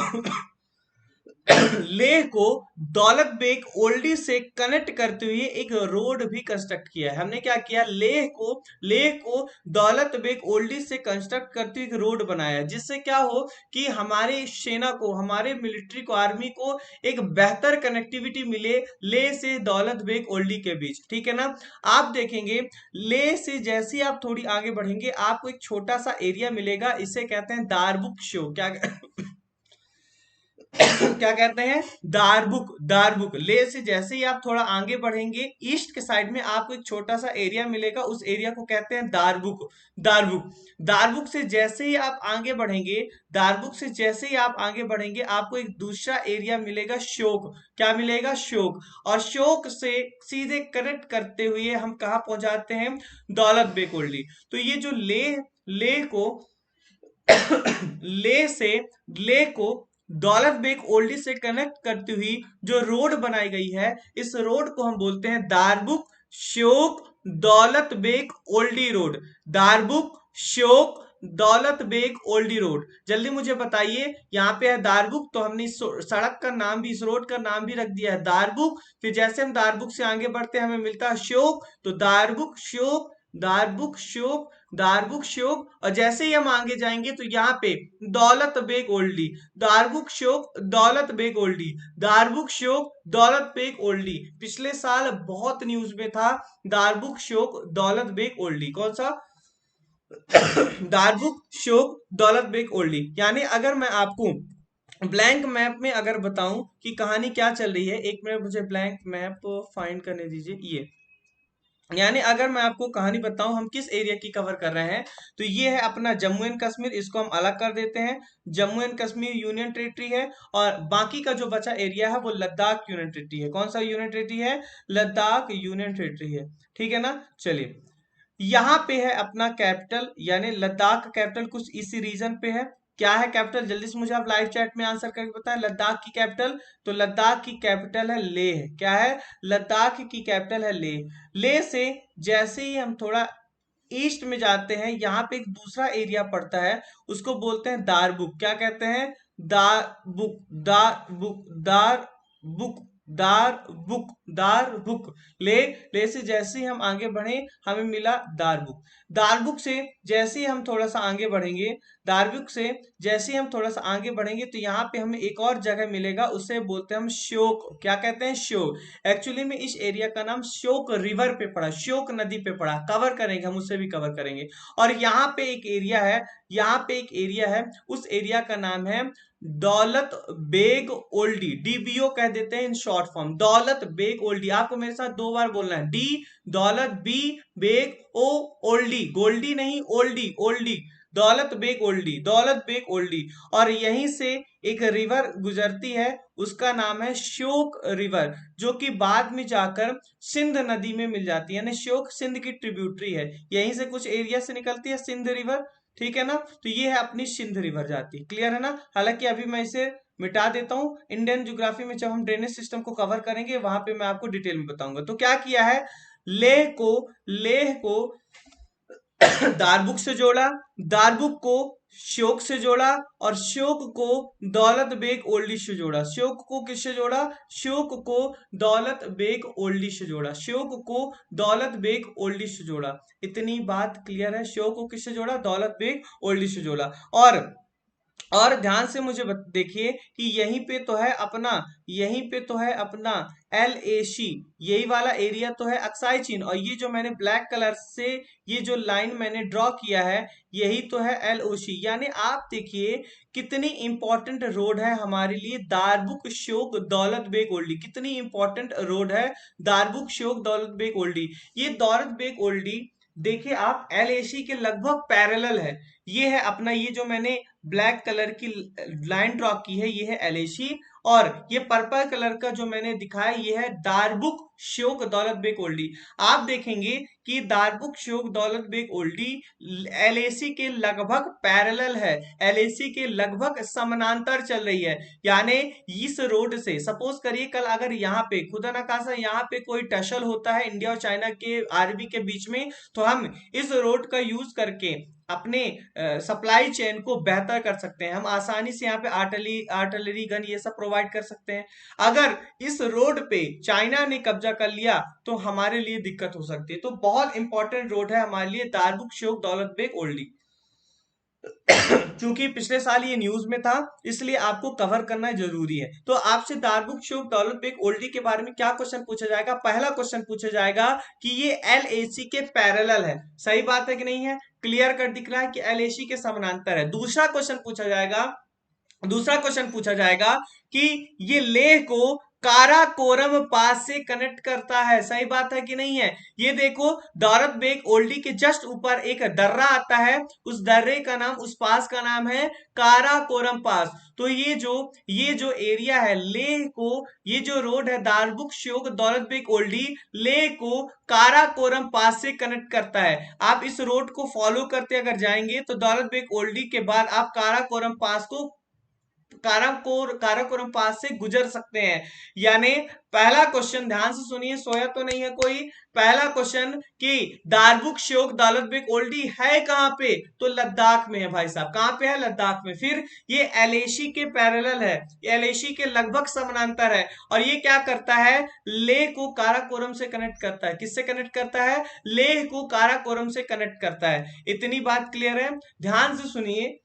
लेह को दौलत बेग ओल्डी से कनेक्ट करते हुए एक रोड भी कंस्ट्रक्ट किया है। हमने क्या किया, लेह को दौलत बेग ओल्डी से कंस्ट्रक्ट करते हुए एक रोड बनाया है, जिससे क्या हो कि हमारे सेना को, हमारे मिलिट्री को, आर्मी को एक बेहतर कनेक्टिविटी मिले लेह से दौलत बेग ओल्डी के बीच। ठीक है ना? आप देखेंगे, लेह से जैसे ही आप थोड़ी आगे बढ़ेंगे आपको एक छोटा सा एरिया मिलेगा, इसे कहते हैं दारबुक शो। क्या क्या कहते हैं? दारबुक। दारबुक। ले से जैसे ही आप थोड़ा आगे बढ़ेंगे ईस्ट के साइड में आपको एक छोटा सा एरिया मिलेगा, उस एरिया को कहते हैं दारबुक। दारबुक। दारबुक से जैसे ही आप आगे बढ़ेंगे, दारबुक से जैसे ही आप आगे बढ़ेंगे आपको एक दूसरा एरिया मिलेगा, शोक। क्या मिलेगा? शोक। और शोक से सीधे कनेक्ट करते हुए हम कहा पहुंचाते हैं? दौलत बेग ओल्डी। तो ये जो ले को ले को दौलत बेग ओल्डी से कनेक्ट करती हुई जो रोड बनाई गई है, इस रोड को हम बोलते हैं दारबुक श्योक दौलत बेग ओल्डी रोड। दारबुक श्योक दौलत बेग ओल्डी रोड। जल्दी मुझे बताइए, यहाँ पे है दारबुक, तो हमने इस सड़क का नाम भी, इस रोड का नाम भी रख दिया है दारबुक। फिर जैसे हम दारबुक से आगे बढ़ते हैं हमें मिलता है श्योक, तो दारबुक श्योक, दारबुक श्योक, दारबुक श्योक। और जैसे ही हम आगे जाएंगे तो यहाँ पे दौलत बेग ओल्डी, दारबुक श्योक दौलत बेग ओल्डी, दारबुक श्योक दौलत बेग ओल्डी। पिछले साल बहुत न्यूज में था दारबुक श्योक दौलत बेग ओल्डी। कौन सा? दारबुक श्योक दौलत बेग ओल्डी। यानी अगर मैं आपको ब्लैंक मैप में अगर बताऊं कि कहानी क्या चल रही है, एक मिनट मुझे ब्लैंक मैप फाइंड करने दीजिए। ये यानी अगर मैं आपको कहानी बताऊं हम किस एरिया की कवर कर रहे हैं, तो ये है अपना जम्मू एंड कश्मीर। इसको हम अलग कर देते हैं, Jammu and Kashmir union territory है, और बाकी का जो बचा एरिया है वो लद्दाख यूनियन टेरिटरी है। कौन सा यूनियन टेरिटरी है? लद्दाख यूनियन टेरिटरी है। ठीक है ना? चलिए, यहाँ पे है अपना कैपिटल, यानी लद्दाख का कैपिटल कुछ इसी रीजन पे है। क्या है कैपिटल? जल्दी से मुझे आप लाइव चैट में आंसर करके बताएं। लद्दाख की कैपिटल, तो लद्दाख की कैपिटल है लेह। क्या है? लद्दाख की कैपिटल है लेह। लेह से जैसे ही हम थोड़ा ईस्ट में जाते हैं, यहाँ पे एक दूसरा एरिया पड़ता है, उसको बोलते हैं दारबुक। क्या कहते हैं? दारबुक, दारबुक, दारबुक, दारबुक, दारबुक। ले से जैसे ही हम आगे बढ़े हमें मिला दारबुक। दारबुक से जैसे ही हम थोड़ा सा आगे बढ़ेंगे, दारबुक से जैसे ही हम थोड़ा सा आगे बढ़ेंगे तो यहाँ पे हमें एक और जगह मिलेगा, उसे बोलते हैं हम श्योक। क्या कहते हैं? श्योक। एक्चुअली में इस एरिया का नाम श्योक रिवर पे पड़ा, श्योक नदी पे पड़ा। कवर करेंगे हम, उसे भी कवर करेंगे। और यहाँ पे एक एरिया है यहाँ पे एक एरिया है, उस एरिया का नाम है दौलत बेग ओल्डी, डीबीओ कह देते हैं इन शॉर्ट फॉर्म, दौलत बेग ओल्डी। आपको मेरे साथ 2 बार बोलना है, डी दौलत, बी बेग, ओ ओल्डी, गोल्डी नहीं ओल्डी, ओल्डी, दौलत बेग ओल्डी, दौलत बेग ओल्डी। और यहीं से एक रिवर गुजरती है, उसका नाम है श्योक रिवर, जो कि बाद में जाकर सिंध नदी में मिल जाती है, यानी श्योक सिंध की ट्रिब्यूटरी है, यहीं से कुछ एरिया से निकलती है सिंध रिवर, ठीक है ना। तो ये है अपनी सिंध रिवर जाती, क्लियर है ना। हालांकि अभी मैं इसे मिटा देता हूं, इंडियन ज्योग्राफी में जब हम ड्रेनेज सिस्टम को कवर करेंगे वहां पे मैं आपको डिटेल में बताऊंगा। तो क्या किया है, लेह को दारबुक से जोड़ा, दारबुक को श्योक से जोड़ा, और श्योक को दौलत बेग ओल्डी से जोड़ा। श्योक को किससे जोड़ा, श्योक को दौलत बेग ओल्डी से जोड़ा, श्योक को दौलत बेग ओल्डी से जोड़ा। इतनी बात क्लियर है, श्योक को किससे जोड़ा, दौलत बेग ओल्डी से जोड़ा। और ध्यान से मुझे देखिए कि यहीं पे तो है अपना LAC, यही वाला एरिया तो है अक्साई चीन, और ये जो मैंने ब्लैक कलर से ये जो लाइन मैंने ड्रॉ किया है यही तो है LOC। यानी आप देखिए कितनी इंपॉर्टेंट रोड है हमारे लिए दारबुक श्योक दौलत बेग ओल्डी, कितनी इंपॉर्टेंट रोड है दारबुक श्योक दौलत बेग ओल्डी। ये दौलत बेग ओल्डी देखिए आप LAC के लगभग पैरेलल है, ये है अपना, ये जो मैंने ब्लैक कलर की लाइन ड्रॉ की है ये है LAC, और ये पर्पल कलर का जो मैंने दिखाया ये है दारबुक श्योक दौलत बेग ओल्डी। आप देखेंगे कि दारबुक श्योक दौलत बेग ओल्डी LAC के लगभग पैरेलल है, LAC के लगभग समानांतर चल रही है। यानी इस रोड से सपोज करिए कल अगर यहाँ पे खुदा ना खासा यहाँ पे कोई टसल होता है इंडिया और चाइना के आर्मी के बीच में, तो हम इस रोड का यूज करके अपने सप्लाई चेन को बेहतर कर सकते हैं, हम आसानी से यहाँ पे आर्टिलरी गन ये सब प्रोवाइड कर सकते हैं। अगर इस रोड पे चाइना ने कब्जा कर लिया तो हमारे लिए दिक्कत हो सकती है। तो बहुत इंपॉर्टेंट रोड है हमारे लिए दारबुक श्योक दौलत बेग ओल्डी। क्योंकि पिछले साल ये न्यूज में था इसलिए आपको कवर करना जरूरी है। तो आपसे दारबुक श्योक दौलत बेग ओल्डी के बारे में क्या क्वेश्चन पूछा जाएगा, पहला क्वेश्चन पूछा जाएगा कि ये LAC के पैरेलल है, सही बात है कि नहीं है, क्लियर कर दिख रहा है कि LAC के समानांतर है। दूसरा क्वेश्चन पूछा जाएगा कि ये लेह को काराकोरम पास से कनेक्ट करता है, सही बात है कि नहीं है। ये देखो दौलत बेग ओल्डी के जस्ट ऊपर एक दर्रा आता है, उस दर्रे का नाम, उस पास का नाम है काराकोरम पास। तो ये जो एरिया है लेह को, ये जो रोड है दारबुक श्योक दौलत बेग ओल्डी लेह को काराकोरम पास से कनेक्ट करता है। आप इस रोड को फॉलो करते अगर जाएंगे तो दौलत बेग ओल्डी के बाद आप काराकोरम पास से गुजर सकते हैं। यानी पहला क्वेश्चन ध्यान से सुनिए, सोया तो नहीं है कोई। पहला क्वेश्चन कि दारबुक श्योक दौलत बेग ओल्डी है कहां पे, तो लद्दाख में है भाई साहब, कहां पे है, लद्दाख में। फिर ये LAC के पैरेलल है, LAC के लगभग समानांतर है, और ये क्या करता है, लेह को काराकोरम से कनेक्ट करता है। किससे कनेक्ट करता है, लेह को काराकोरम से कनेक्ट करता है। इतनी बात क्लियर है, ध्यान से सुनिए।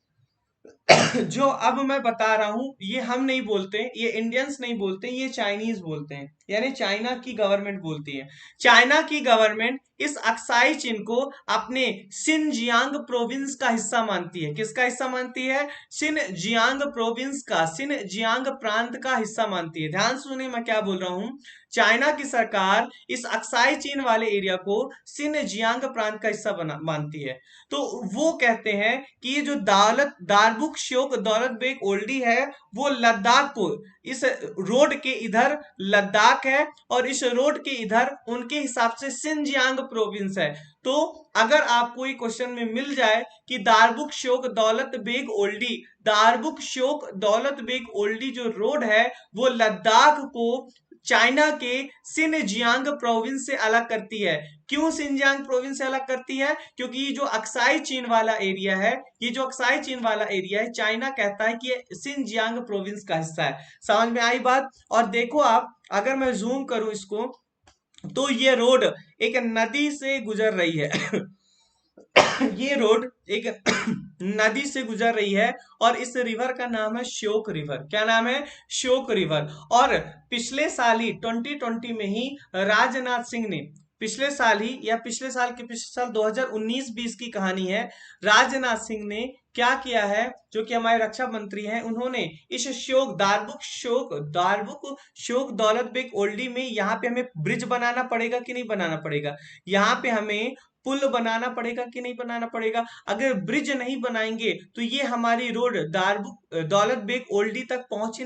जो अब मैं बता रहा हूं ये हम नहीं बोलते, ये इंडियंस नहीं बोलते, ये चाइनीज बोलते हैं, यानी चाइना की गवर्नमेंट बोलती है। चाइना की गवर्नमेंट इस अक्साई चीन को अपने सिनजियांग प्रोविंस का हिस्सा मानती है। किसका हिस्सा मानती है, सिनजियांग प्रोविंस का, सिनजियांग प्रांत का हिस्सा मानती है। ध्यान सुनिए मैं क्या बोल रहा हूं, चाइना की सरकार इस अक्साई चीन वाले एरिया को सिनजियांग प्रांत का हिस्सा मानती है। तो वो कहते हैं कि ये जो दारबुक श्योक दौलत बेग ओल्डी है वो लद्दाख को, इस रोड के इधर लद्दाख है और इस रोड के इधर उनके हिसाब से सिनजियांग प्रोविंस है। तो अगर आपको ये क्वेश्चन में मिल जाए कि दारबुक श्योक दौलत बेग ओल्डी जो रोड है वो लद्दाख को चाइना के सिनजियांग प्रोविंस से अलग करती है। क्यों सिनजियांग प्रोविंस से अलग करती है, क्योंकि ये जो अक्साई चीन वाला एरिया है, चाइना कहता है कि ये सिनजियांग प्रोविंस का हिस्सा है। समझ में आई बात। और देखो आप, अगर मैं जूम करूं इसको तो ये रोड एक नदी से गुजर रही है ये रोड एक नदी से गुजर रही है और इस रिवर का नाम है श्योक रिवर। क्या नाम है, श्योक रिवर। और पिछले साल 2020 में ही राजनाथ सिंह ने, पिछले साल 2019-20 की कहानी है, राजनाथ सिंह ने क्या किया है, जो कि हमारे रक्षा मंत्री हैं, उन्होंने इस शोक दौलत बेग ओल्डी में यहाँ पे हमें ब्रिज बनाना पड़ेगा कि नहीं बनाना पड़ेगा, यहाँ पे हमें पुल बनाना पड़ेगा कि नहीं बनाना पड़ेगा। अगर ब्रिज नहीं बनाएंगे तो ये हमारी रोड दौलत बेग ओल्डी तक पहुंच ही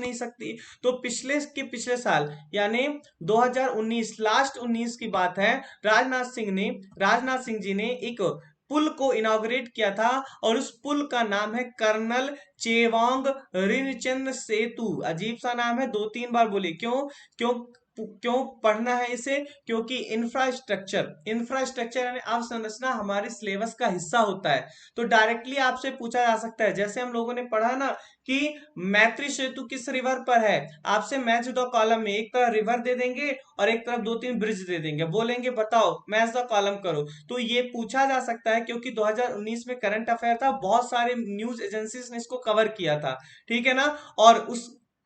नहीं सकती। तो पिछले साल यानी 2019 लास्ट 19 की बात है, राजनाथ सिंह जी ने एक पुल को इनॉग्रेट किया था, और उस पुल का नाम है कर्नल चेवांग रिनचंद सेतु। अजीब सा नाम है, 2-3 बार बोले, क्यों क्यों क्यों पढ़ना है इसे, क्योंकि इंफ्रास्ट्रक्चर यानी अवसंरचना हमारे सिलेबस का हिस्सा होता है। तो डायरेक्टली आपसे पूछा जा सकता है, जैसे हम लोगों ने पढ़ा ना कि मैत्री सेतु किस रिवर पर है, आपसे मैच द कॉलम में एक तरफ रिवर दे देंगे और एक तरफ 2-3 ब्रिज दे देंगे, बोलेंगे बताओ मैच द कॉलम करो। तो ये पूछा जा सकता है, क्योंकि 2019 में करंट अफेयर था, बहुत सारे न्यूज एजेंसीज ने इसको कवर किया था, ठीक है ना। और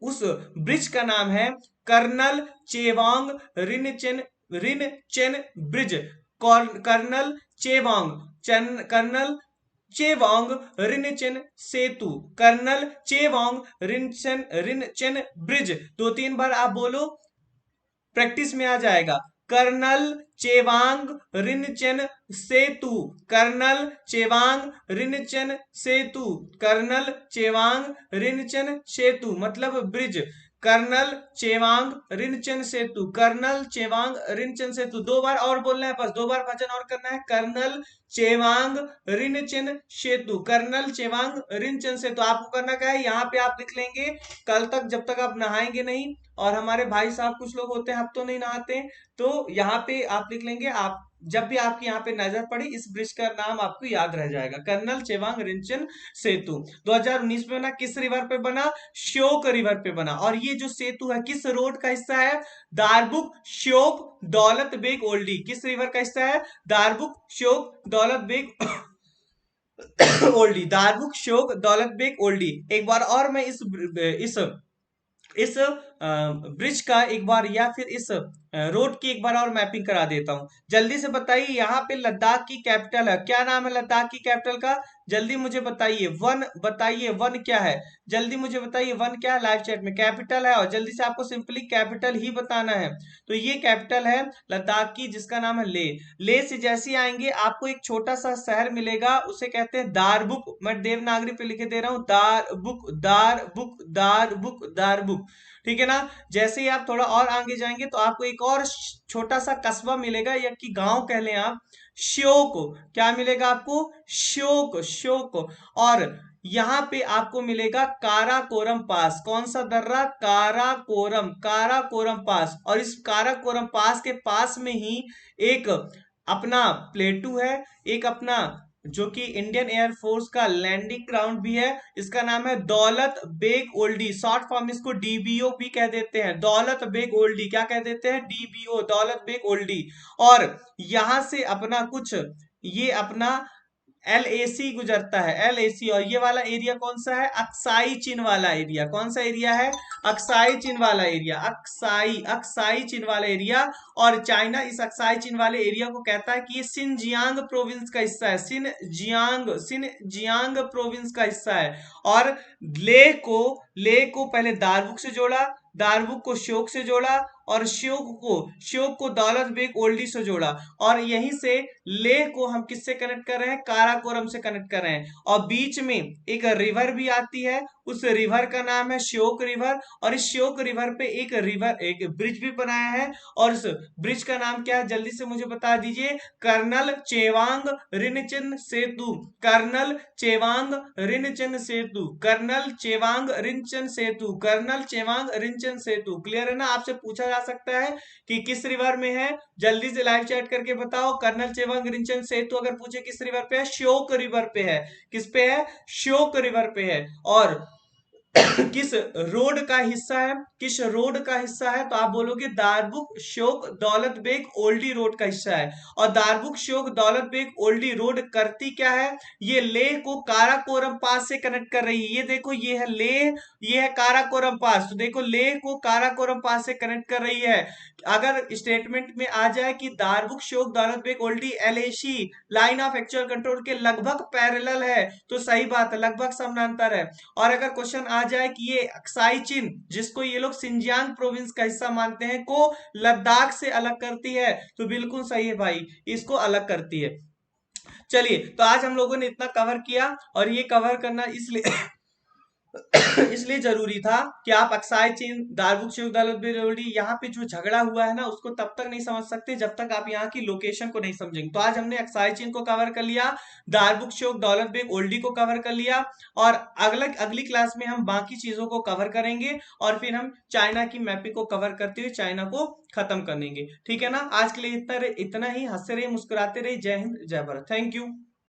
उस ब्रिज का नाम है Colonel Chewang Rinchen bridge. Colonel Chewang Chewang Rinchen Setu, Colonel Chewang Rinchen bridge. 2-3 बार आप बोलो, प्रैक्टिस में आ जाएगा। Colonel Chewang Rinchen Setu, Colonel Chewang Rinchen Setu, Colonel Chewang Rinchen Setu मतलब bridge. Colonel Chewang Rinchen Setu, Colonel Chewang Rinchen Setu. 2 बार और बोलना है, बस 2 बार वचन और करना है। कर्नल चेवांग रिनचेन सेतु, कर्नल चेवांग रिनचेन सेतु। आपको करना क्या है, यहाँ पे आप लिख लेंगे, कल तक जब तक आप नहाएंगे नहीं, और हमारे भाई साहब कुछ लोग होते हैं अब तो नहीं नहाते, तो यहाँ पे आप लिख लेंगे, आप जब भी आपकी यहाँ पे नजर पड़ी इस ब्रिज का नाम आपको याद रह जाएगा, कर्नल चेवांग रिनचेन सेतु। 2019 में बना, किस रिवर पे बना, श्योक रिवर पे बना। और ये जो सेतु है किस रोड का हिस्सा है, दारबुक श्योक दौलत बेग ओल्डी। किस रिवर का हिस्सा है, दारबुक श्योक दौलत बेग ओल्डी, दारबुक श्योक दौलत बेग ओल्डी। एक बार और मैं इस ब्रिज का एक बार, या फिर इस रोड की एक बार और मैपिंग करा देता हूं। जल्दी से बताइए, यहाँ पे लद्दाख की कैपिटल है, क्या नाम है लद्दाख की कैपिटल का, जल्दी मुझे बताइए। बताइए वन क्या है, जल्दी मुझे बताइए वन क्या है, लाइव चैट में कैपिटल है, और जल्दी से आपको सिंपली कैपिटल ही बताना है। तो ये कैपिटल है लद्दाख की, जिसका नाम है ले। ले से जैसे आएंगे आपको एक छोटा सा शहर मिलेगा, उसे कहते हैं दारबुक। मैं देवनागरी पे लिखे दे रहा हूं, दारबुक दारबुक दारबुक दारबुक, ठीक है ना। जैसे ही आप थोड़ा और आगे जाएंगे तो आपको एक और छोटा सा कस्बा मिलेगा, या कि गांव कह लें आप, श्योक। क्या मिलेगा आपको, श्योक श्योक। और यहाँ पे आपको मिलेगा काराकोरम पास। कौन सा दर्रा, काराकोरम पास। और इस काराकोरम पास के पास में ही एक अपना प्लेटू है, एक अपना जो कि इंडियन एयरफोर्स का लैंडिंग ग्राउंड भी है, इसका नाम है दौलत बेग ओल्डी। शॉर्ट फॉर्म इसको डीबीओ भी कह देते हैं, दौलत बेग ओल्डी। क्या कह देते हैं, डीबीओ, दौलत बेग ओल्डी। और यहां से अपना कुछ, ये अपना LAC गुजरता है, LAC। और ये वाला एरिया कौन सा है, अक्साई चीन वाला एरिया। कौन सा एरिया है, अक्साई चीन वाला एरिया, अक्साई चीन वाला एरिया। और चाइना इस अक्साई चीन वाले एरिया को कहता है कि ये सिनजियांग प्रोविंस का हिस्सा है, सिनजियांग प्रोविंस का हिस्सा है। और ले को पहले दारबुक से जोड़ा, दारबुक को श्योक से जोड़ा, और श्योक को दौलत बेग ओल्डी से जोड़ा। और यहीं से लेह को हम किससे कनेक्ट कर रहे हैं, काराकोरम से कनेक्ट कर रहे हैं। और बीच में एक रिवर भी आती है, उस रिवर का नाम है श्योक रिवर। और इस श्योक रिवर पे एक ब्रिज भी बनाया है, और इस ब्रिज का नाम क्या है, जल्दी से मुझे बता दीजिए। Colonel Chewang Rinchen Setu, Colonel Chewang Rinchen Setu, Colonel Chewang Rinchen Setu, Colonel Chewang Rinchen सेतु। क्लियर है ना। आपसे पूछा जा सकता है कि किस रिवर में है, जल्दी से लाइव चैट करके बताओ। कर्नल चेवांग रिनचेन सेतु अगर पूछे किस रिवर पे है, श्योक रिवर पे है। किस पे है, श्योक रिवर पे है। और किस रोड का हिस्सा है, किस रोड का हिस्सा है, तो आप बोलोगे दारबुक शोक दौलत बेग ओल्डी रोड का हिस्सा है। और दारबुक शोक दौलत बेग ओल्डी रोड करती क्या है, ये लेह को काराकोरम पास से कनेक्ट कर रही है। ये देखो, ये है लेह, ये है काराकोरम पास, तो देखो लेह को काराकोरम पास से कनेक्ट कर रही है। अगर स्टेटमेंट में आ जाए कि Darbuk Shyok Daulat Beg Oldi LAC line of actual control के लगभग पैरेलल है, तो सही बात है, लगभग समानांतर है। और अगर क्वेश्चन आ जाए कि ये अक्साई चीन, जिसको ये लोग सिंजियांग प्रोविंस का हिस्सा मानते हैं, को लद्दाख से अलग करती है, तो बिल्कुल सही है भाई, इसको अलग करती है। चलिए, तो आज हम लोगों ने इतना कवर किया, और ये कवर करना इसलिए इसलिए जरूरी था कि आप अक्साई चीन, दारबुक शोक दौलत बेग ओल्डी, यहाँ पे जो झगड़ा हुआ है ना, उसको तब तक नहीं समझ सकते जब तक आप यहाँ की लोकेशन को नहीं समझेंगे। तो आज हमने अक्साई चीन को कवर कर लिया, दारबुक शोक दौलत बेग ओल्डी को कवर कर लिया, और अगली क्लास में हम बाकी चीजों को कवर करेंगे, और फिर हम चाइना की मैपिंग को कवर करते हुए चाइना को खत्म करेंगे। ठीक है ना, आज के लिए इतना इतना ही। हंसते रहिए, मुस्कुराते रहिए। जय हिंद, जय भारत। Thank you.